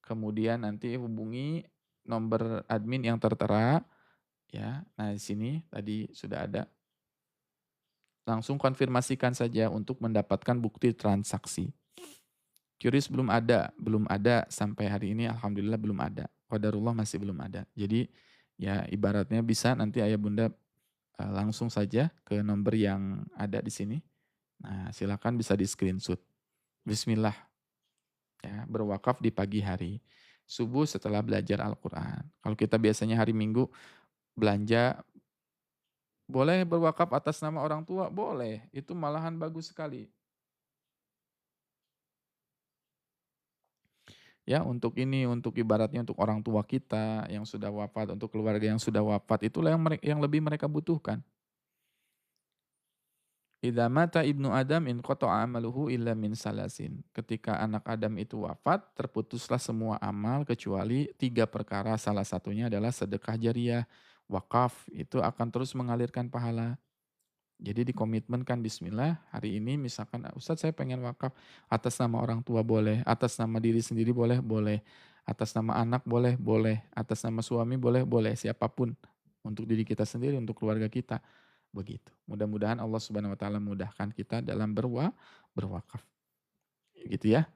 kemudian nanti hubungi nomor admin yang tertera ya. Nah, di sini tadi sudah ada. Langsung konfirmasikan saja untuk mendapatkan bukti transaksi. QRIS belum ada sampai hari ini alhamdulillah belum ada. Qadarullah masih belum ada. Jadi ya ibaratnya bisa nanti ayah bunda langsung saja ke nomor yang ada di sini. Nah, silakan bisa di screenshot. Bismillah. Ya, berwakaf di pagi hari. Subuh setelah belajar Al-Quran. Kalau kita biasanya hari Minggu belanja, boleh berwakaf atas nama orang tua? Boleh. Itu malahan bagus sekali. Ya, untuk ini, untuk ibaratnya untuk orang tua kita yang sudah wafat, untuk keluarga yang sudah wafat, itulah yang lebih mereka butuhkan. Idza mata ibnu Adam in qata'a amaluhu illa min salasin. Ketika anak Adam itu wafat, terputuslah semua amal kecuali 3 perkara. Salah satunya adalah sedekah jariah, wakaf, itu akan terus mengalirkan pahala. Jadi dikomitmenkan bismillah, hari ini misalkan Ustadz saya pengen wakaf atas nama orang tua boleh, atas nama diri sendiri boleh, boleh. Atas nama anak boleh, boleh. Atas nama suami boleh, boleh. Siapapun. Untuk diri kita sendiri, untuk keluarga kita. Begitu. Mudah-mudahan Allah Subhanahu wa taala mudahkan kita dalam berwakaf. Gitu ya.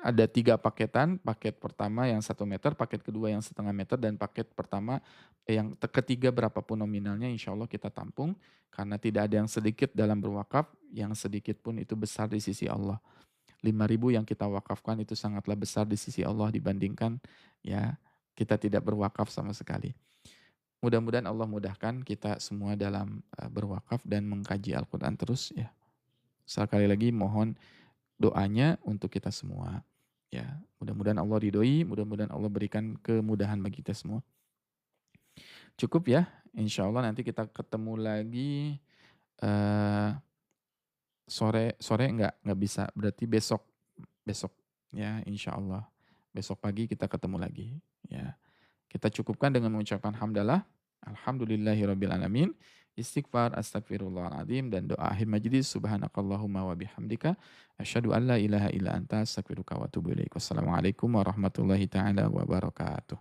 Ada 3 paketan, paket pertama yang 1 meter, paket kedua yang 1/2 meter, dan paket pertama yang ketiga berapapun nominalnya insya Allah kita tampung, karena tidak ada yang sedikit dalam berwakaf, yang sedikit pun itu besar di sisi Allah. 5.000 yang kita wakafkan itu sangatlah besar di sisi Allah dibandingkan ya kita tidak berwakaf sama sekali. Mudah-mudahan Allah mudahkan kita semua dalam berwakaf dan mengkaji Al-Quran terus ya. Sekali lagi mohon doanya untuk kita semua. Ya, mudah-mudahan Allah ridhoi, mudah-mudahan Allah berikan kemudahan bagi kita semua. Cukup ya, insya Allah nanti kita ketemu lagi sore nggak bisa, berarti besok ya insya Allah. Besok pagi kita ketemu lagi ya. Kita cukupkan dengan mengucapkan hamdalah, alhamdulillahirabbil alamin, istighfar, astagfirullahaladzim, dan doa akhir majlis, subhanakallahumma wa bihamdika, asyhadu an la ilaha illa anta, astaghfiruka wa atubu ilaik. Wassalamualaikum warahmatullahi taala wabarakatuh.